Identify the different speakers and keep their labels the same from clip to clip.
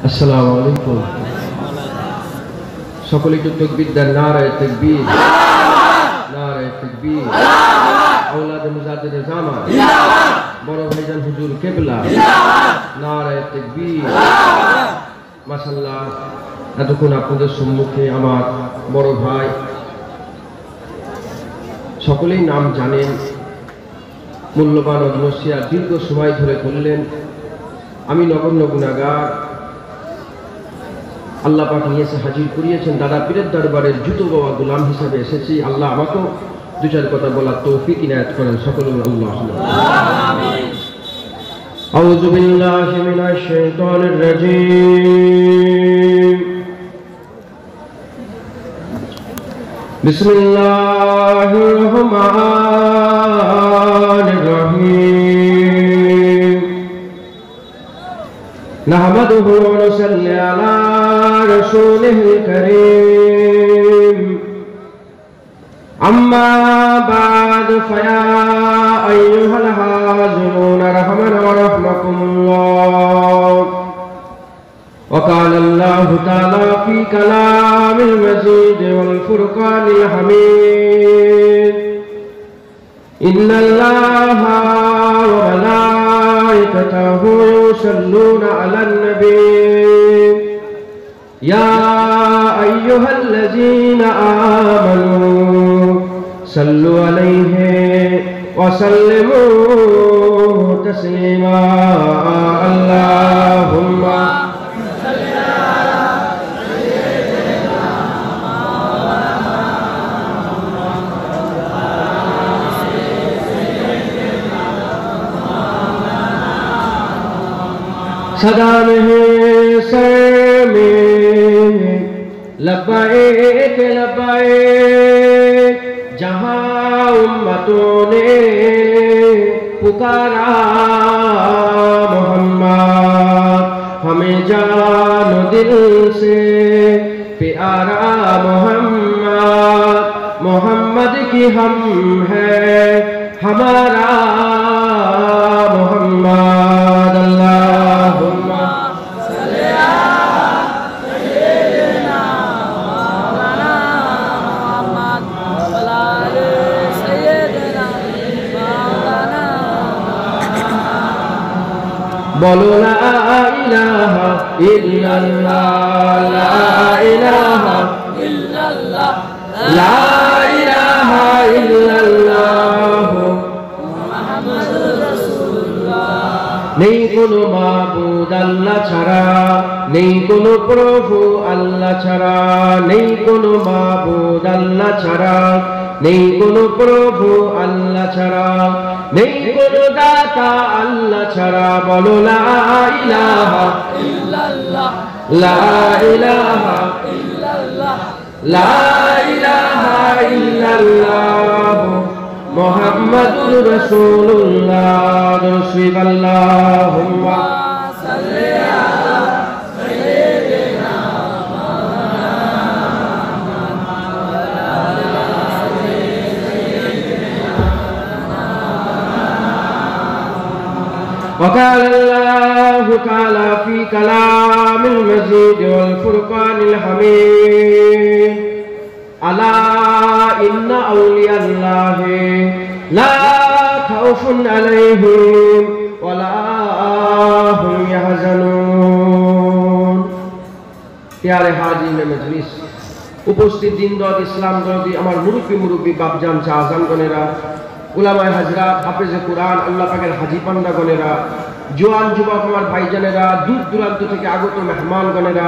Speaker 1: আসসালামু আলাইকুম। সকলে একটু তাকবীর দেন। নারায়ে তাকবীর, নারায়ে তাকবীর। আওলাদে মুজাদ্দিদে জামান, বড় ভাইজান হুজুর কিবলা, নারায়ে তাকবীর। মাশাআল্লাহ, এতক্ষণ আপনাদের সম্মুখে আমার বড় ভাই, সকলেই নাম জানেন, মূল্যবান নসিহত দীর্ঘ সময় ধরে করলেন। আমি নগণ্য গুনাহগার, আল্লাহ পাক নিয়ে এসে হাজির করিয়েছেন। দাদা পীরের দরবারের জুতো বাবা গোলাম হিসাবে এসেছি। আল্লাহ আমাকেও দু চার কথা বলার তৌফিক ইনায়াত করেন। সকলে আল্লাহ আমিন। আউযু বিল্লাহি মিনাশ শাইতানির রাজীম। বিসমিল্লাহির রহমানির রহিম। নাহমাদুহু ওয়া নুসাল্লি আলা রাসূলিহিল কারীম। আম্মা বা'দ ফায়া আইয়ুহাল হাজিরুন রাহমানা ওয়া রাহমাকুমুল্লাহ। وقال الله تعالى في كلام المجيد والفرقان الحميد: إن الله وملائكته يصلون على النبي يا أيها الذين آمنوا صلوا عليه وسلموا تسليما. اللهم सदा में सर में लब्बाइक लब्बाइक, जहाँ उम्मतों ने पुकारा मोहम्मद, हमें जानो दिल से प्यारा मोहम्मद। मोहम्मद की हम है हमारा मोहम्मद। अल्लाहुम्मा सल्ली अला सय्यिदिना मौलाना मुहम्मद व आले सय्यिदिना मौलाना। बोलो ला इलाहा इल्लल्लाह, ला इलाहा इल्लल्लाह, ला इलाहा इल्लल्लाह मुहम्मदुर রাসূলুল্লাহ। নেই কোনো মাবুদ আল্লাহ ছাড়া, নেই কোনো প্রভু আল্লাহ ছাড়া, নেই কোনো মাবুদ আল্লাহ ছাড়া, নেই কোনো প্রভু আল্লাহ ছাড়া, নেই কোনো দাতা আল্লাহ ছাড়া। বলো লা ইলাহা ইল্লাল্লাহ, লা ইলাহা ইল্লাল্লাহ, লা ইলাহা ইল্লাল্লাহ মুহাম্মাদুর রাসূলুল্লাহ। দরুদ আল্লাহুম্মা সাল্লি আলা সাইয়্যিদিনা মুহাম্মদ। وقال الله تعالى في كلام المجيد والفرقان الحميد: ألا إن أولياء الله لا خوف عليهم ولا هم يحزنون। प्यारे हाजिर मजलिस, उपस्थित दीनदार इस्लाम दरदी আমার মুরব্বী বাপজান শাহজান গনেরা, উলামায়ে হযরত, হাফেজে কুরআন, আল্লাহ পাকের হাজী পান্ডা গনেরা, জোয়ান যুবক আমার ভাইজানেরা, দূর দূরান্ত থেকে আগত মেহমান গনেরা,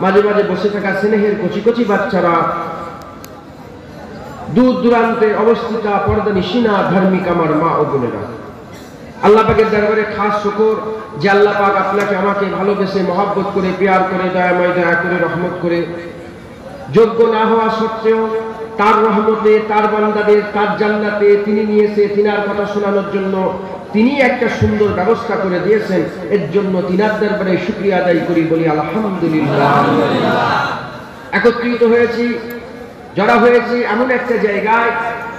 Speaker 1: মাঝে মাঝে বসে থাকা স্নেহের কচি কচি বাচ্চারা, দূর দূরান্তে অবস্থিত পর্দা নিশিনা ধার্মিক আমার মা ও বোনেরা, আল্লাহ পাকের দরবারে খাস শুকর যে আল্লাহ পাক আপনাকে আমাকে ভালোবেসে মহব্বত করে প্যার করে দয়াময় দয়া করে রহমত করে যোগ্য না হওয়া সত্ত্বেও তার রহমতে তার বান্দাদের তার জান্নাতে তিনি নিয়েছে তিনার কথা শোনানোর জন্য তিনি একটা সুন্দর ব্যবস্থা করে দিয়েছেন। এর জন্য তিনার দরবারে শুকরিয়া আদায় করি, বলি আলহামদুলিল্লাহ। একত্রিত হয়েছি, জড়া হয়েছি এমন একটা জায়গায়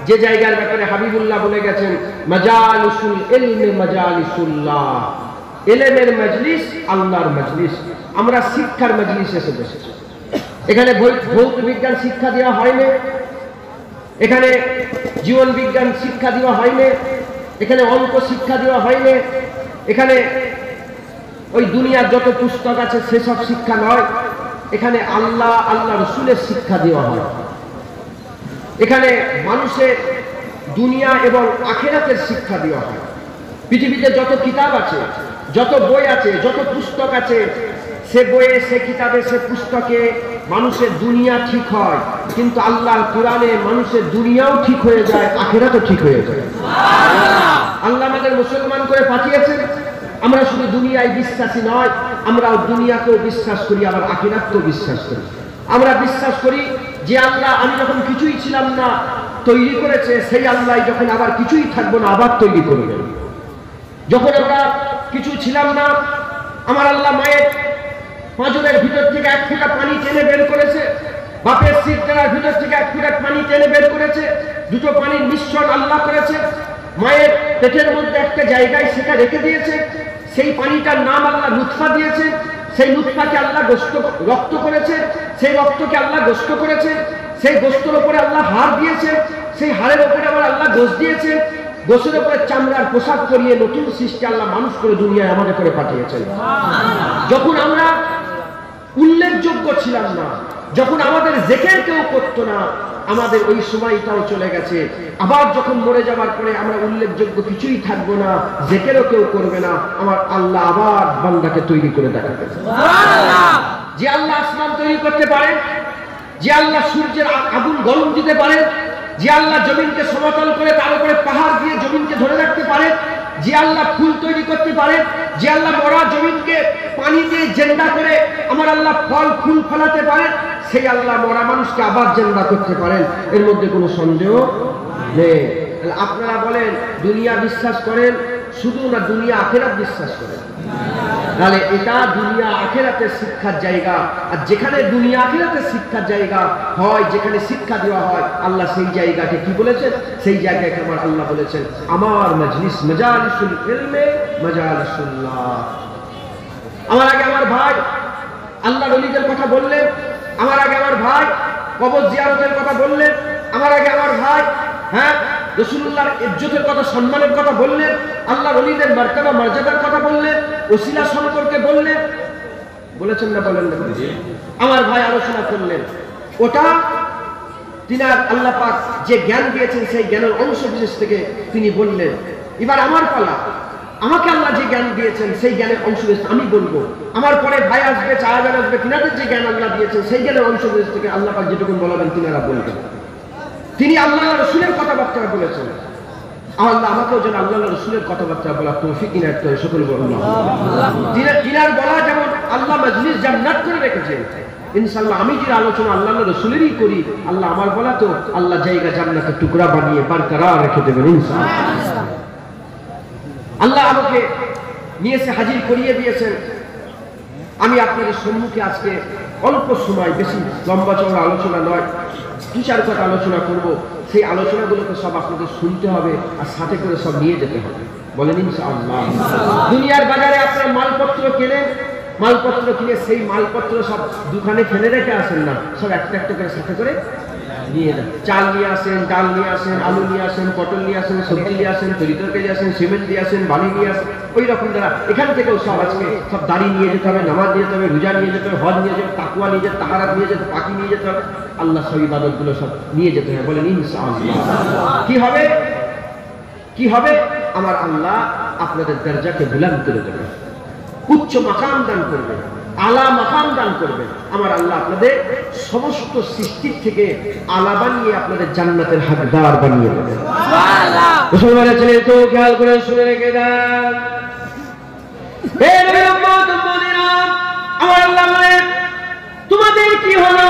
Speaker 1: যে জায়গার ব্যাপারে হাবিবুল্লাহ বলে গেছেন, মাজালিসুল ইলমি মাজালিসুল্লাহ। ইলমের মজলিস, আল্লাহর মজলিস। আমরা শিক্ষার মজলিসে এসে বসেছি। এখানে ভৌত বিজ্ঞান শিক্ষা দেওয়া হয়নি, এখানে জীবন বিজ্ঞান শিক্ষা দেওয়া হয়নি, এখানে অঙ্ক শিক্ষা দেওয়া হয়নি, এখানে ওই দুনিয়ার যত পুস্তক আছে সেসব শিক্ষা নয়। এখানে আল্লাহ, আল্লাহ রসুলের শিক্ষা দেওয়া হয়। এখানে মানুষের দুনিয়া এবং আখিরাতের শিক্ষা দেওয়া হয়। পৃথিবীতে যত কিতাব আছে, যত বই আছে, যত পুস্তক আছে, সে বইয়ে, সে কিতাবে, সে পুস্তকে মানুষের দুনিয়া ঠিক হয়, কিন্তু আল্লাহর কোরআনে মানুষের দুনিয়াও ঠিক হয়ে যায়, আখিরাতও ঠিক হয়ে যায়। আল্লাহ আমাদের মুসলমান করে পাঠিয়েছেন। আমরা শুধু দুনিয়ায় বিশ্বাসী নয়, আমরাও দুনিয়াকেও বিশ্বাস করি, আবার আখিরাতকেও বিশ্বাস করি। আমরা বিশ্বাস করি যে আল্লাহ আমি যখন কিছুই ছিলাম না তৈরি করেছে, সেই আল্লাহ যখন আবার কিছুই থাকবো না আবার তৈরি করবেন। যখন আমরা কিছু ছিলাম না, আমার আল্লাহ মায়ের পাঁজরের ভিতর থেকে 1 ফোঁটা পানি টেনে বের করেছে, বাপের সিদ্ধার ভিতর থেকে 1 ফোঁটা পানি টেনে বের করেছে, দুটো পানির মিশ্রণ আল্লাহ করেছে, মায়ের পেটের মধ্যে একটা জায়গায় সেটা রেখে দিয়েছে, সেই পানিটার নাম আল্লাহ লুৎফা দিয়েছে, সেই লুৎফাকে আল্লাহ রক্ত করেছে, সেই রক্তকে আল্লাহ গোশত করেছে, সেই গোশতের উপরে আল্লাহ হাড় দিয়েছে, সেই হাড়ের উপরে আবার আল্লাহ গোশ দিয়েছে, গোশের উপরে চামড়ার পোশাক পরিয়ে নতুন সৃষ্টি আল্লাহ মানুষ করে দুনিয়ায় আমাদের করে পাঠিয়েছেন। যখন আমরা উল্লেখযোগ্য ছিলাম না, যখন আমাদের জিকির কেউ করতো না, আমাদের ওই সময়টাও চলে গেছে। আবার যখন মরে যাবার পরে আমরা উল্লেখযোগ্য কিছুই থাকবো না, জিকিরও কেউ করবে না, আমার আল্লাহ আবার বান্দাকে তৈরি করে দেখাবে। যে আল্লাহ আসমান তৈরি করতে পারে, যে আল্লাহ সূর্যের আগুন গরম দিতে পারে, যে আল্লাহ জমিনকে সমতল করে তার উপরে পাহাড় দিয়ে জমিনকে ধরে রাখতে পারে, যে আল্লাহ ফুল তৈরি করতে পারে, যে আল্লাহ মরা জমিনকে পানি দিয়ে জিন্দা করে আমার আল্লাহ ফল ফুল ফলাতে পারে, সেই আল্লাহ মরা মানুষকে আবার জিন্দা করতে পারেন, এর মধ্যে কোনো সন্দেহ নেই। আপনারা বলেন দুনিয়া বিশ্বাস করেন শুধু, না দুনিয়া আখিরাত বিশ্বাস করেন? তাহলে এটা দুনিয়া আখিরাতের শিক্ষার জায়গা। আর যেখানে দুনিয়া আখিরাতের শিক্ষার জায়গা হয়, যেখানে শিক্ষা দেওয়া হয়, আল্লাহ সেই জায়গাকে কি বলেছেন? সেই জায়গাকে আমার আল্লাহ বলেছেন আমার মজলিস, মাজালিসুল ইলমে মাজালিসুল্লাহ। আমার আগে আমার ভাই আল্লাহর ওলিদের কথা বললেন, আমার আগে আমার ভাই কবর জিয়ারতের কথা বললেন, আমার আগে আমার ভাই রাসূলুল্লাহর ইজ্জতের কথা, সম্মানের কথা বললেন, আল্লাহর ওলিদের মর্তবা মর্যাদার কথা বললেন, ওসিলা সম্পর্কে বললেন, বলেছেন না বলেন না? আমার ভাই আলোচনা করলেন, ওটা তিনার আল্লাহ পাক যে জ্ঞান দিয়েছেন সেই জ্ঞানের অংশ বিশেষ থেকে তিনি বললেন। এবার আমার পালা, আমাকে আল্লাহ যে জ্ঞান দিয়েছেন সেই জ্ঞানের অংশ বিশেষ আমি বলবো। আমার পরে ভাই আসবে, চাহাজান আসবে, তিনাদের যে জ্ঞান আল্লাহ দিয়েছেন সেই জ্ঞানের অংশ বিশেষ থেকে আল্লাহ পাক যেটুকু বলাবেন তিনারা বলবেন। তিনি আল্লাহ রসুলের কথাবার্তা বলেছেন, আল্লাহ আমাকেও যেন আল্লাহ রসুলের কথাবার্তা বলার তৌফিক ইনায়েত করে সকল বলুন। তিনার বলা যেমন আল্লাহ মজলিস জান্নাত করে রেখেছেন, ইনশাআল্লাহ আমি যে আলোচনা আল্লাহ রসুলেরই করি, আল্লাহ আমার বলা তো আল্লাহ জায়গা জান্নাতের টুকরা বানিয়ে বারকরার রেখে দেবেন ইনশাআল্লাহ। আল্লাহ আমাকে নিয়ে এসে হাজির করিয়ে দিয়েছেন। আমি আপনাদের সম্মুখে আজকে অল্প সময়, বেশি লম্বা চওড়া আলোচনা নয়, 2-4 কথা আলোচনা করব। সেই আলোচনাগুলোকে সব আপনাদের শুনতে হবে আর সাথে করে সব নিয়ে যেতে হবে, বলেন ইনশাআল্লাহ। দুনিয়ার বাজারে আপনার মালপত্র কেনেন, মালপত্র কিনে সেই মালপত্র সব দোকানে ফেলে রেখে আসেন না, সব একটা একটা করে সাথে করে নিয়ে যান। চাল নিয়ে আসেন, ডাল নিয়ে আসেন, আলু নিয়ে আসেন, পটল নিয়ে আসেন, সবজি নিয়ে আসেন, তরিতরকারি আসেন, সিমেন্ট নিয়ে আসেন, বালি নিয়ে আসেন। ওই রকম দ্বারা এখান থেকেও সব আজকে সব দাড়ি নিয়ে যেতে হবে, নামাজ নিয়ে যেতে হবে, রোজা নিয়ে যেতে হবে, হজ নিয়ে যেতে হবে, তাকওয়া নিয়ে যেতে, তাহারাত নিয়ে যেতে, পাকি নিয়ে যেতে হবে, আল্লাহ সব ইবাদতগুলো সব নিয়ে যেতে হবে, বলেন ইনশাআল্লাহ। কি হবে? কি হবে? আমার আল্লাহ আপনাদের দরজাকে বুলন্দ করে দেবে, উচ্চ মাকাম দান করবে, আলা মাকাম দান করবে। আমার আল্লাহ আপনাদের সমস্ত সৃষ্টির থেকে আলা বানিয়ে আপনাদের জান্নাতের হকদার বানিয়ে দেবে। সুবহানাল্লাহ। মুসলমানের ছেলে তো খেয়াল করে শুনে রেখে দেন, হে নবীর উম্মত উম্মতিরা, আমার আল্লাহ বলেন তোমাদের কি হলো,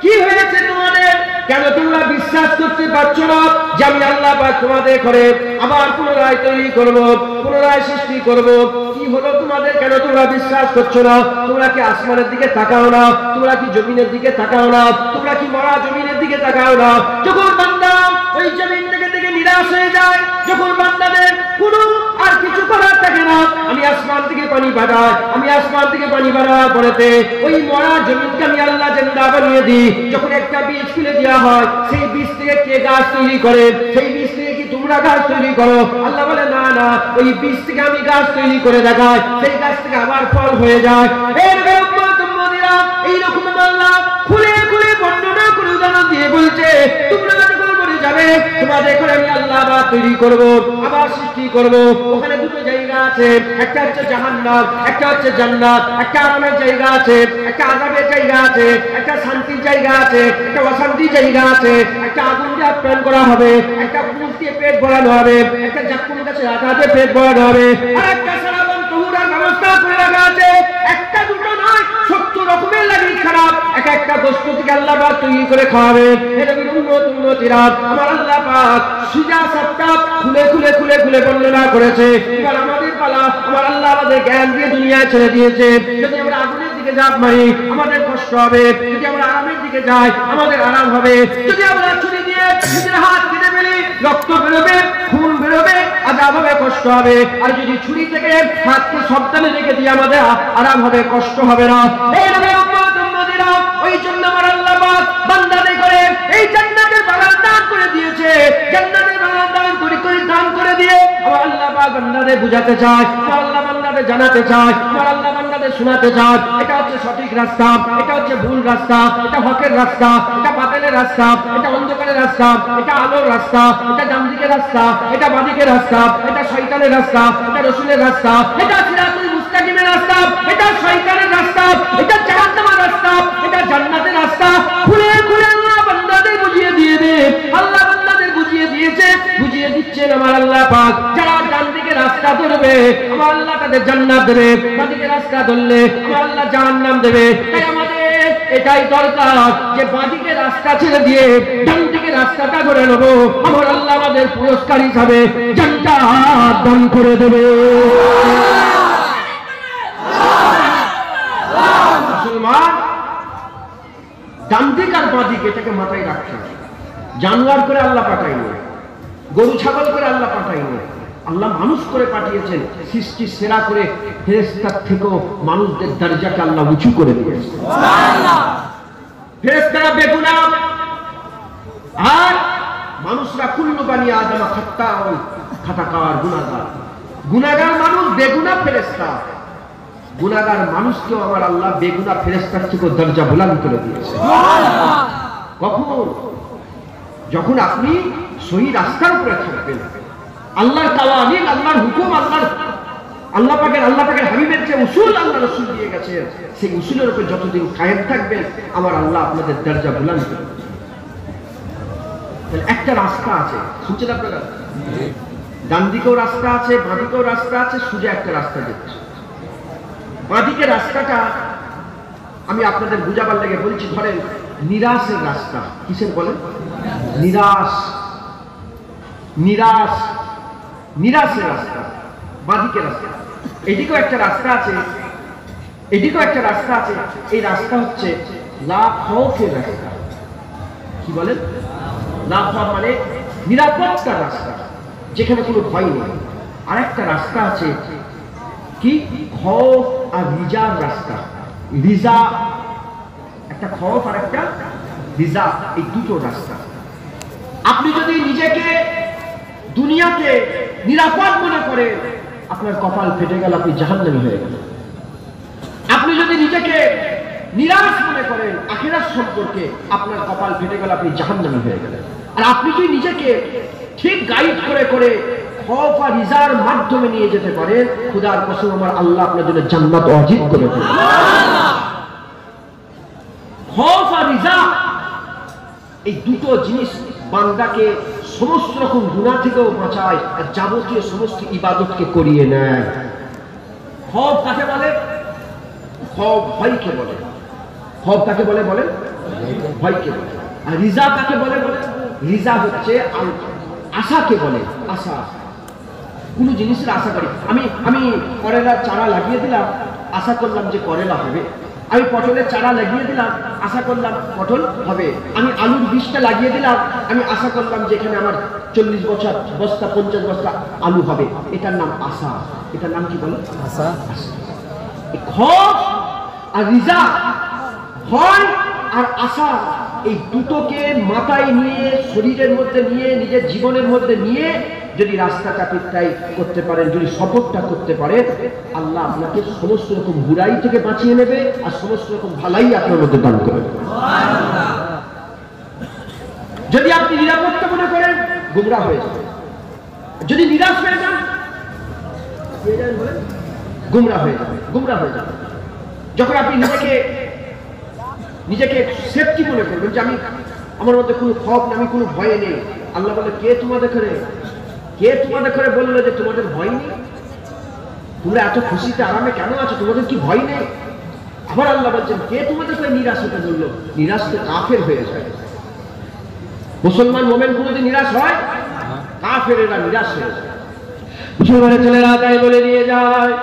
Speaker 1: কি হয়েছে তোমাদের? কেন তোমরা বিশ্বাস করতে পারছো না যে আমি আল্লাহ পাক তোমাদের করে আবার পুনরায় তৈরি করব, পুনরায় সৃষ্টি করব? কি হলো তোমাদের? কেন তোমরা বিশ্বাস করছো না? তোমরা কি আসমানের দিকে তাকাও না? তোমরা কি জমিনের দিকে তাকাও না? তোমরা কি মরা জমিনের দিকে তাকাও না? যখন বান্দা ওই জমিন থেকে নিরাশ হয়ে যায়, যখন বান্দাদের কোনো আর কিছু করার থাকে না, আমি আসমান থেকে পাঠায়, আমি আসমান থেকে পানি বাড়ার পরেতে ওই মরা জমিনকে আমি আল্লাহ জিন্দা বানিয়ে দিই। যখন একটা বীজ ফেলে দেওয়া হয়, সেই বীজ থেকে কে গাছ তৈরি করে? সেই বীজ থেকে কি তোমরা গাছ তৈরি করো? আল্লাহ বলে না না, ওই বীজ থেকে আমি গাছ তৈরি করে দেখাই, সেই গাছ থেকে আবার ফল হয়ে যায়। এইরকম আল্লাহ খুলে খুলে বর্ণনা করে উদাহরণ দিয়ে বলছে, তোমরা যখন মরে যাবে তোমাদের করে আমি আল্লাহ আবার তৈরি করব, আবার সৃষ্টি করব। ওখানে দুটো জায়গা আছে, একটা হচ্ছে জাহান্নাম, একটা হচ্ছে জান্নাত। একটা আরামের জায়গা আছে, একটা আযাবের জায়গা আছে, একটা শান্তির জায়গা আছে, একটা অশান্তির জায়গা আছে। একটা আগুন দিয়ে আপ্যায়ন করা হবে, একটা পুষ দিয়ে পেট ভরানো হবে, একটা জাক্কুম গাছের আঠা দিয়ে পেট ভরানো হবে, আর একটা সারাবন তহুরার ব্যবস্থা করে রাখা আছে। একটা দুটো নয়, 70 রকমের লাগি খারাপ এক একটা বস্তু থেকে আল্লাহ পাক তৈরি করে খাওয়াবে। এটা উন্নতিরা আমার আল্লাহ পাক সিজা সবটা খুলে খুলে খুলে খুলে বর্ণনা করেছে। এবার আমাদের পালা, আমার আল্লাহ আমাদের জ্ঞান দিয়ে দুনিয়ায় ছেড়ে দিয়েছে। যদি আমরা আগুনের দিকে ঝাঁপ মারি আমাদের কষ্ট হবে, যদি আমরা আরামের দিকে যাই আমাদের আরাম হবে। যদি আমরা ছুরি দিয়ে নিজের হাত কেটে ফেলি রক্ত বেরোবে, খুন বেরোবে, আযাব হবে, কষ্ট হবে। আর যদি ছুরি থেকে হাতকে সাবধানে রেখে দিয়ে আমাদের আরাম হবে, কষ্ট হবে না। ওই জন্য আমার আল্লাহ পাক বান্দাদের করে এই জান্নাতের বাগান দান করে দিয়েছে। জান্নাতের বাগান দান করে দান করে দিয়ে আমার আল্লাহ পাক বান্দাদের বুঝাতে চায়, আমার আল্লাহ বান্দাদের জানাতে চায়, আমার আল্লাহ বান্দাদের শোনাতে চায় এটা হচ্ছে সঠিক রাস্তা, এটা হচ্ছে ভুল রাস্তা, এটা হকের রাস্তা, এটা বাতিলের রাস্তা, এটা অন্ধকারের রাস্তা, এটা আলোর রাস্তা, এটা ডান দিকের রাস্তা, এটা বাঁ দিকের রাস্তা, এটা শয়তানের রাস্তা, এটা রাসূলের রাস্তা, এটা সিরাতুল মুস্তাকিমের রাস্তা, এটা শয়তানের রাস্তা, এটা জাহান্নামের রাস্তা, এটা জান্নাতের রাস্তা। খুলে খুলে আল্লাহ বান্দাদের বুঝিয়ে দিয়ে দে। আল্লাহ বান্দাদের বুঝিয়ে দিয়েছে, বুঝিয়ে দিচ্ছেন আমার আল্লাহ পাক। যারা ডান দিকে রাস্তা ধরবে আমার আল্লাহ তাদের জান্নাত দেবে, বাঁ দিকে রাস্তা ধরলে আমার আল্লাহ জাহান্নাম দেবে। তাই আমাদের এটাই দরকার যে বাঁ দিকে রাস্তা ছেড়ে দিয়ে ডান দিকে রাস্তাটা ধরে নেব। আমার আল্লাহ আমাদের পুরস্কার হিসাবে জান্নাত দান করে দেবে। মুসলমান ডান দিক আর বাঁ দিক এটাকে মাথায় রাখতে হবে। জানোয়ার করে আল্লাহ পাঠায়নি, গরু ছাগল করে আল্লাহ পাঠায়নি, আল্লাহ মানুষ করে পাঠিয়েছেন। সৃষ্টি সেরা করে ফেরেশতার থেকেও মানুষদের দরজাকে আল্লাহ উঁচু করে দিয়েছেন। ফেরেশতারা বেগুনাহ আর মানুষরা কুল্লু বানি আদম খাত্তাউন, খাতাকার গুনাহগার। গুনাহগার মানুষ বেগুনাহ ফেরেশতা, গুনাহগার মানুষকেও আমার আল্লাহ বেগুনাহ ফেরেশতার থেকেও দরজা বুলন্দ করে দিয়েছে। কখন? যখন আপনি সহি রাস্তার উপরে থাকবেন, আল্লাহর কাওয়ানিন, আল্লাহর হুকুম, আল্লাহ পাকের হাবিবের যে উসুল আল্লাহ রাসূল দিয়ে গেছেন, সেই উসুলের উপর যতদিন কায়েম থাকবেন আমার আল্লাহ আপনাদের দরজা বুলন্দ করে দেবেন। একটা রাস্তা আছে, শুনছেন আপনারা? ডান দিকেও রাস্তা আছে, বাঁ দিকেও রাস্তা আছে, সোজা একটা রাস্তা যাচ্ছে। বাঁ দিকের রাস্তাটা আমি আপনাদের বুঝাবার লেগে বলছি। ধরেন নিরাশের রাস্তা, কিসের বলেন? নিরাশ, নিরাশ, নিরাশের রাস্তা, বাঁ দিকের রাস্তা। এদিকেও একটা রাস্তা আছে, এদিকেও একটা রাস্তা আছে। এই রাস্তা হচ্ছে লা খৌফের রাস্তা। কি বলেন? লা খৌফ মানে নিরাপত্তার রাস্তা, যেখানে কোনো ভয় নেই। আর একটা রাস্তা আছে কি খৌফ আর রিজার রাস্তা। রিজা, একটা খৌফ আর একটা রিজা, এই দুটো রাস্তা। আপনি যদি নিজেকে দুনিয়াতে নিরাপদ মনে করেন আপনার কপাল ফেটে গেল, আপনি জাহান্নামী হয়ে গেলেন। আপনি যদি নিজেকে নিরাশ মনে করেন আখিরাত সম্পর্কে আপনার কপাল ফেটে গেল, আপনি জাহান্নামী হয়ে গেলেন। আর আপনি যদি নিজেকে ঠিক গাইড করে করে খৌফ আর রিজার মাধ্যমে নিয়ে যেতে পারেন, খোদার কসম আমার আল্লাহ আপনার জন্য জান্নাত ওয়াজিব করে দেবেন। খৌফ আর রিজা এই দুটো জিনিস বান্দাকে সমস্ত রকম গুনাহ থেকেও বাঁচায় আর যাবতীয় সমস্ত ইবাদতকে করিয়ে নেয়। খৌফ কাকে বলে? খৌফ ভয়কে বলে। খৌফ কাকে বলে? বলে ভয়কে বলে। আর রিজা কাকে বলে? বলে রিজা হচ্ছে আশাকে বলে। আশা, কোন জিনিসের আশা করি। আমি করেলার চারা লাগিয়ে দিলাম, আশা করলাম যে করেলা হবে। আমি পটলের চারা লাগিয়ে দিলাম, আশা করলাম পটল হবে। আমি আলুর বীজটা লাগিয়ে দিলাম, আমি আশা করলাম যে এখানে আমার 40 বস্তা 50 বস্তা আলু হবে। এটার নাম আশা। এটার নাম কি বলে? আশা। খৌফ আর রিজা, ভয় আর আশা, এই দুটোকে মাথায় নিয়ে, শরীরের মধ্যে নিয়ে, নিজের জীবনের মধ্যে নিয়ে যদি রাস্তাটা ঠিকঠাক করতে পারেন, যদি সফরটা করতে পারেন, আল্লাহ আপনাকে সমস্ত রকম বুরাই থেকে বাঁচিয়ে নেবে আর সমস্ত রকম ভালাই আপনার মধ্যে দান করবে। যদি আপনি নিরাপত্তা মনে করেন, গুমরাহ হয়ে যাবে। যদি নিরাশ হয়ে যান, গুমরাহ হয়ে যাবে, গুমরাহ হয়ে যাবে। যখন আপনি নিজেকে সেফটি মনে করবেন যে আমি, আমার মধ্যে কোনো খৌফ নেই, আমি কোনো ভয়ে নেই, আল্লাহ বলে কে তোমাদের করে বললো যে তোমাদের ভয় নেই? তোমরা এত খুশিতে আরামে কেন আছো? তোমাদের কি ভয় নেই? আবার আল্লাহ বলছেন কে তোমাদের করে নিরাশ হতে বললো? নিরাশ তো কাফের হয়ে যায়। মুসলমান মোমেন কোনোদিন নিরাশ হয়? কাফেরেরা নিরাশ হয়ে যায়। মুসলমানের ছেলেরা তাই বলে নিয়ে যায়,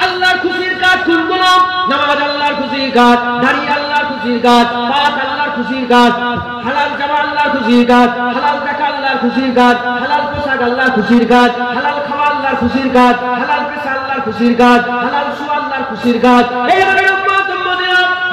Speaker 1: আল্লাহর খুশির কাজ কোনগুলো? নামাজ আল্লাহর খুশির কাজ, দাঁড়িয়ে আল্লাহর খুশির কাজ, পাক আল্লাহর খুশির কাজ, হালাল জামা আল্লাহর খুশির কাজ, হালাল টাকা আল্লাহর খুশির কাজ, হালাল পোশাক আল্লাহর খুশির কাজ, হালাল খাওয়া আল্লাহর খুশির কাজ, হালাল পেশা আল্লাহর খুশির কাজ, হালাল শোয়া আল্লাহর খুশির কাজ, এইভাবে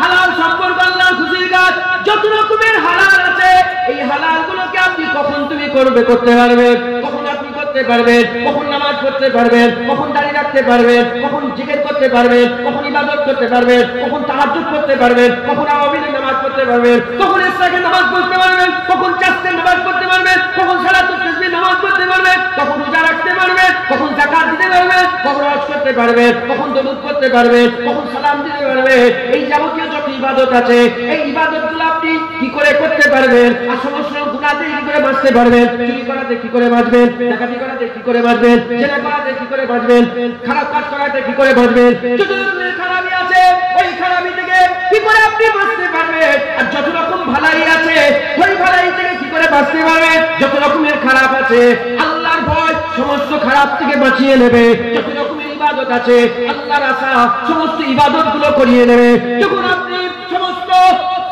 Speaker 1: হালাল সম্পর্ক আল্লাহর খুশির কাজ। যত রকমের হালাল আছে, এই হালাল গুলোকে আপনি কখন তুমি করতে পারবেন, কখন আপনি করতে পারবেন, কখন নামাজ পড়তে পারবেন, কখন দাঁড়িয়ে রাখতে পারবেন, কখন জিকির করতে পারবেন, কখন ইবাদত করতে পারবেন, কখন তাহাজ্জুদ করতে পারবেন, কখন আওয়াবিনের নামাজ পড়তে পারবেন, কখন ইশরাকের নামাজ পড়তে পারবেন, কখন চাষের নামাজ পড়তে পারবেন, কখন সালাতুত তাসবিহ নামাজ পড়তে পারবেন, কখন রোজা রাখতে পারবেন, কখন যাকাত দিতে পারবেন, কখন হজ করতে পারবেন, কখন দরুদ পড়তে পারবেন, কখন সালাম দিতে পারবেন। এই যাবতীয় যত ইবাদত আছে, এই ইবাদতগুলো আপনি কি করে করতে পারবেন? আর সমস্ত গুনাহ থেকে কি করে বাঁচতে পারবেন? চুরি করাতে কি করে বাঁচবেন? ডাকাতি করাতে কি করে বাঁচবেন? জেনা করাতে কি করে বাঁচবেন? খারাপ কাজ করাতে কি করে বাঁচবেন? যত রকমের খারাপি আছে, ওই খারাপি থেকে কি করে আপনি বাঁচতে পারবেন? আর যত রকম ভালাই আছে, ওই ভালাই থেকে কি করে বাঁচতে পারবেন? যত রকমের খারাপ আছে, আল্লাহর ভয় সমস্ত খারাপ থেকে বাঁচিয়ে নেবে। যত রকমের ইবাদত আছে, আল্লাহর আশা সমস্ত ইবাদত গুলো করিয়ে নেবে। যখন আপনি সমস্ত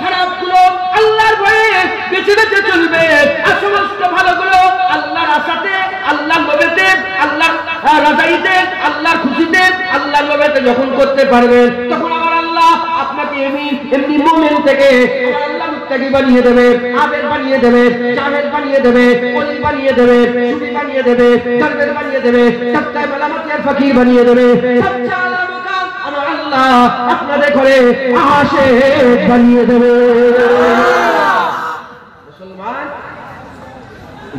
Speaker 1: খারাপগুলো আল্লাহর ভয়ে বেঁচে বেঁচে চলবে, আর সমস্ত ভালোগুলো আল্লাহর আশাতে, আল্লাহর লোভেতে, আল্লাহর রাজাইতে, আল্লাহর খুশিতে, আল্লাহর লোভেতে যখন করতে পারবেন, তখন আমার আল্লাহ আপনাকে এমনি মুমিন থেকে আমার আল্লাহ মুত্তাকি বানিয়ে দেবে, আবেদ বানিয়ে দেবে, জাহেদ বানিয়ে দেবে, ওলি বানিয়ে দেবে, সুফি বানিয়ে দেবে, দরবেশ বানিয়ে দেবে, সবচেয়ে মালামাতের ফকির বানিয়ে দেবে। সবচেয়ে আলামকা আমার আল্লাহ আপনাদের ঘরে আশিক বানিয়ে দেবে। মুসলমান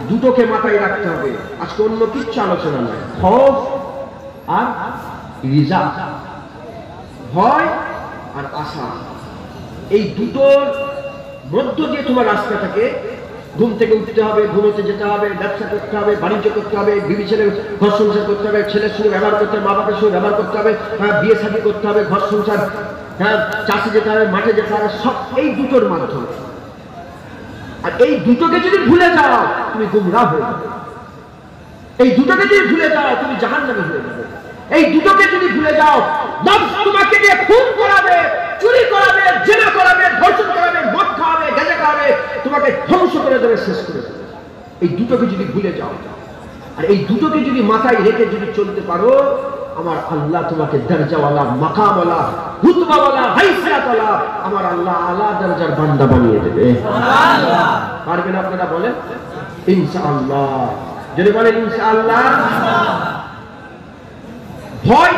Speaker 1: দুটোকে মাথায় রাখতে হবে। আজকে অন্য কিচ্ছু আলোচনা নয়, খৌফ আর রিজা, ভয় আর আশা, এই দুটোর মধ্য দিয়ে তোমার রাস্তা থাকে। ঘুম থেকে উঠতে হবে, ঘুমোতে যেতে হবে, ব্যবসা করতে হবে, বাণিজ্য করতে হবে, বিবি ছেলে ঘর সংসার করতে হবে, ছেলের সঙ্গে ব্যবহার করতে হবে, মা বাবার সঙ্গে ব্যবহার করতে হবে, বিয়ে শাদী করতে হবে, ঘর সংসার, চাষে যেতে হবে, মাঠে যেতে হবে, সব এই দুটোর মাধ্যমে। আর এই দুটোকে যদি ভুলে যাও, তুমি গুমরাহ হয়ে যাবে। এই দুটোকে যদি ভুলে যাও, তুমি জাহান্নামী হয়ে যাবে। এই দুটোকে যদি ভুলে যাও, নফস তোমাকে দিয়ে খুন করাবে, চুরি করাবে, জিনা করাবে, ধর্ষণ করাবে, মদ খাওয়াবে, গাঁজা খাওয়াবে, তোমাকে ধ্বংস করে দেবে, শেষ করে দেবে। এই দুটোকে যদি ভুলে যাও, আর এই দুটোকে যদি মাথায় রেখে যদি চলতে পারো, আমার আল্লাহ তোমাকে দরজাওয়ালা, মাকামওয়ালা, রুতবাওয়ালা, হাইসিয়াতওয়ালা আমার আল্লাহ আলা দরজার বান্দা বানিয়ে দেবে। সুবহানাল্লাহ। পারবেন আপনারা? বলেন ইনশাআল্লাহ। যদি বলেন ইনশাআল্লাহ। ভয়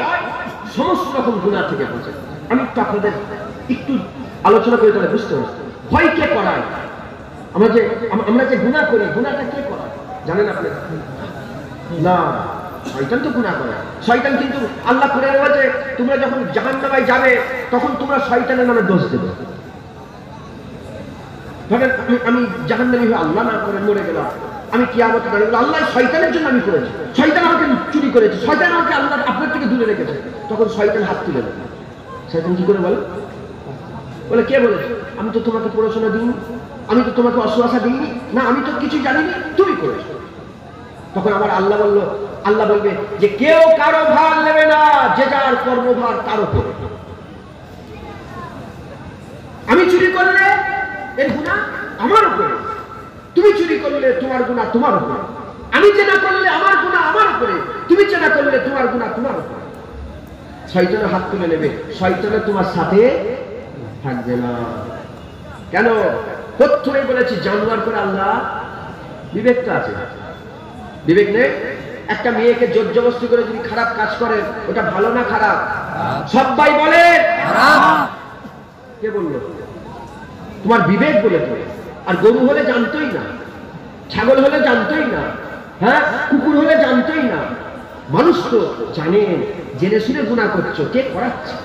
Speaker 1: সমস্ত রকম গুনাহ থেকে বাঁচে। আমি একটু আপনাদের একটু আলোচনা করে তাহলে বুঝতে পারছি ভয় কে করায়। আমরা যে গুনাহ করি, গুনাহটা কে করায় জানেন আপনারা? না, শয়তান তো গুনাহ করে। শয়তান কিন্তু আল্লাহ কোরআনে বলেছে তোমরা যখন জাহান্নামে যাবে তখন তোমরা শয়তানের নামে দোষ দেবে। ধরেন আমি জাহান্নামী হয়ে আল্লাহ না করে মরে গেলাম, আমি কিয়ামতে দাঁড়িয়ে আল্লাহ শয়তানের জন্য আমি করেছি, শয়তান আমাকে চুরি করেছে, শয়তান আমাকে আল্লাহ আপনার থেকে দূরে রেখেছে, তখন শয়তান হাত তুলে দেবে। শয়তান কি করে বলে কে বলেছে? আমি তো তোমাকে পড়াশোনা দিইনি, আমি তো তোমাকে অশ্বাসা দিইনি, না আমি তো কিছু জানিনি, তুমি করেছো। তখন আমার আল্লাহ বলবে যে কেউ কারো ভার নেবে না, যে যার কর্মভার তার উপরে। আমি চুরি করলে এর গুনাহ আমার উপরে, তুমি চুরি করলে তোমার গুনাহ তোমার উপরে, আমি চেনা করলে আমার গুনাহ আমার উপরে, তুমি চেনা করলে তোমার গুনাহ শয়তানের হাত তুলে নেবে, শয়তানে তোমার সাথে থাকবে না। কেন? প্রথমে বলেছি জানোয়ার করে আল্লাহ বিবেকটা আছে, বিবেক নেই। একটা মেয়েকে জোর জবরদস্তি করে যদি খারাপ কাজ করে ওটা ভালো না খারাপ? সবাই বলে কে বললো? তোমার বিবেক বলে তো। আর গরু হলে জানতোই না, ছাগল হলে জানতোই না, হ্যাঁ কুকুর হলে জানতোই না। মানুষ তো জানে, জেনে শুনে গুনাহ করছো, কে করাচ্ছে?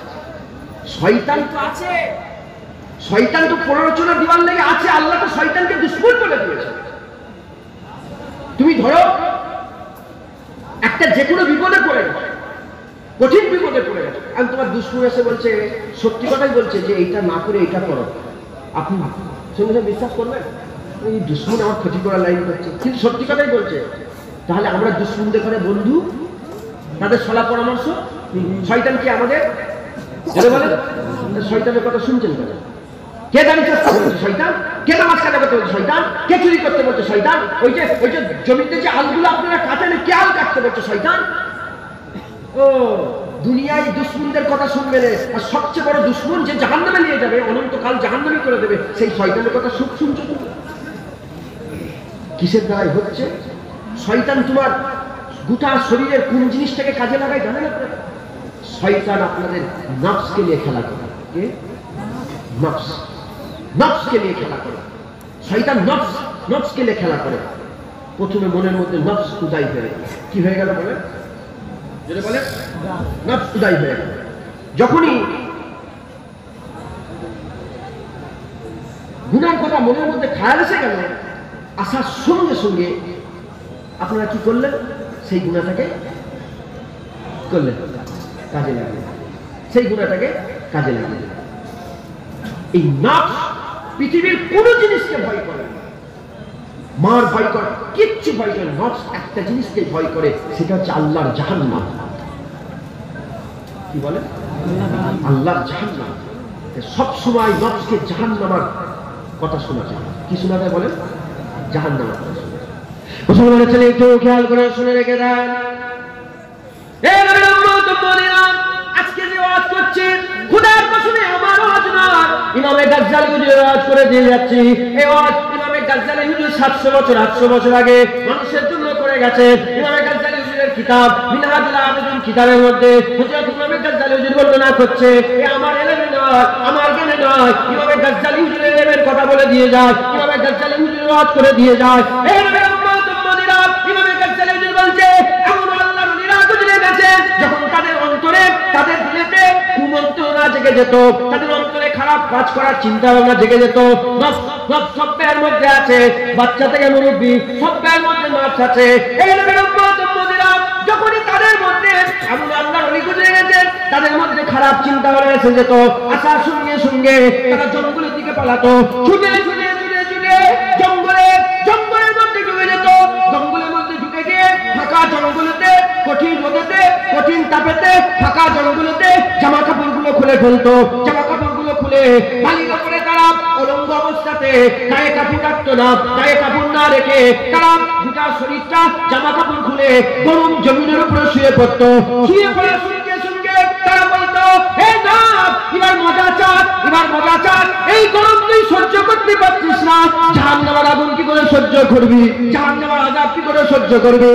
Speaker 1: শয়তান তো আছে, শয়তান তো প্ররোচনা দিবার লেগে আছে। আল্লাহ তো শয়তানকে দুশমন বলে দিয়েছে। তুমি ধরো একটা যে কোনো বিপদে পড়ে গেছে, কঠিন বিপদে পড়ে গেছে, আর তোমার দুশমন এসে বলছে, সত্যি কথাই বলছে যে এইটা না করে এইটা করো, আপনি সঙ্গে বিশ্বাস করবেন? এই দুশমন আমার ক্ষতি করার লাইন করছে, কিন্তু সত্যি কথাই বলছে। তাহলে আমরা দুশমনদের করে বন্ধু, তাদের সলা পরামর্শ। শয়তান কি আমাদের বলে? শয়তানের কথা শুনছেন কেন? কে দাঁড়িয়ে চেষ্টা করছে? শয়তান। কে নামাজ কাটা করতে বলছে? শয়তান। কে চুরি করতে বলছে? শয়তান। ওই যে জমিতে যে আলগুলো আপনারা কাটেন, কে আল কাটতে বলছে? শয়তান। ও দুনিয়ায় দুশমনদের কথা শুনবেন, আর সবচেয়ে বড় দুশমন যে জাহান্নামে নিয়ে যাবে, অনন্তকাল জাহান্নামী করে দেবে, সেই শয়তানের কথা সুখ শুনছো তুমি? কিসের দ্বারাই হচ্ছে? শয়তান তোমার গোটা শরীরের কোন জিনিসটাকে কাজে লাগায় জানেন আপনারা? শয়তান আপনাদের নফসকে নিয়ে খেলা করে। কে? নফস। নফসকে নিয়ে খেলা করে শয়তান। নফসকে নিয়ে খেলা করে। প্রথমে মনের মধ্যে নফস উদয় হয়ে গেল। কি হয়ে গেল বলে? যেটা বলে নফস উদয় হয়ে গেল। যখনই গুনার কথা মনের মধ্যে খেয়াল এসে গেল, আসার সঙ্গে সঙ্গে আপনারা কি করলেন? সেই গুনাহটাকে করলেন, কাজে লাগলেন, সেই গুনাহটাকে কাজে লাগলেন। এই নফস পৃথিবীর কোন জিনিসকে ভয় করে না। মার ভয় করে, কিচ্ছু ভয় করে। নফস একটা জিনিসকে ভয় করে, সেটা হচ্ছে আল্লাহর জাহান্নাম। কি বলে? আল্লাহর জাহান্নাম। সব সময় নফসকে জাহান্নামের কথা শোনা যায়। কি শোনা যায় বলেন? জাহান্নামের কথা শোনা যায়। মুসলমানের ছেলে একটু খেয়াল করে শুনে রেখে দেন। আজকে যে ওয়াজ করছি খোদার কসমে আমার ওয়াজ না, ইমামে গাজ্জালী হুজুরের ওয়াজ করে দিয়ে যাচ্ছি। এই ওয়াজ ইমামে গাজ্জালী হুজুর 700 বছর 800 বছর আগে মানুষের জন্য করে গেছে। ইমামে গাজ্জালী হুজুরের কিতাব মিনহাজুল আবেদিন কিতাবের মধ্যে হযরত ইমামে গাজ্জালী হুজুর বর্ণনা করছে। এ আমার এলেমে নয়, আমার জ্ঞানে নয়, ইমামে গাজ্জালী হুজুরের এলেমের কথা বলে দিয়ে যায়, ইমামে গাজ্জালী হুজুর ওয়াজ করে দিয়ে যায়। এই নবীর উম্মত উম্মতিরা, ইমামে গাজ্জালী হুজুর বলছে এমন আল্লাহর ওলিরা গুজরে গেছে, যখন তাদের অন্তরে, তাদের দিলেতে কুমন্ত্রণা জেগে যেত, তাদের অন্তরে খারাপ কাজ করার চিন্তা ভাবনা জেগে যেত। সব পেয়ের মধ্যে আছে, বাচ্চা থেকে মুরব্বী সব পেয়ের মধ্যে নফস আছে। এই নবীর উম্মত উম্মতিরা, যখনই তাদের মধ্যে এমন আল্লাহর ওলি গুজরে গেছে, তাদের মধ্যে খারাপ চিন্তা ভাবনা এসে যেত, আসার সঙ্গে সঙ্গে তারা জঙ্গলের দিকে পালাতো, ছুটে ছুটে ছুটে ছুটে জঙ্গলের মধ্যে ঢুকে যেত। জঙ্গলের মধ্যে ঢুকে গিয়ে ফাঁকা জঙ্গলেতে, কঠিন রোদেতে, কঠিন তাপেতে, ফাঁকা জঙ্গলেতে জামা কাপড়গুলো খুলে ফেলতো। জামা কাপড়গুলো খুলে বালির উপরে তারা অলঙ্গ অবস্থাতে গায়ে কাপড় রাখতো না। গায়ে কাপড় না রেখে তারা গোটা শরীরটা জামা কাপড় খুলে গরম জমিনের উপরে শুয়ে পড়তো। শুয়ে পড়ার সঙ্গে সঙ্গে তারা বলতো, হে না এবার মজা চাঁদ, এবার মজা চাঁদ, এই গরম তুই সহ্য করতে পারছিস না, জাহান্নামের আগুন কি করে সহ্য করবি, জাহান্নামের আযাব কি করে সহ্য করবি।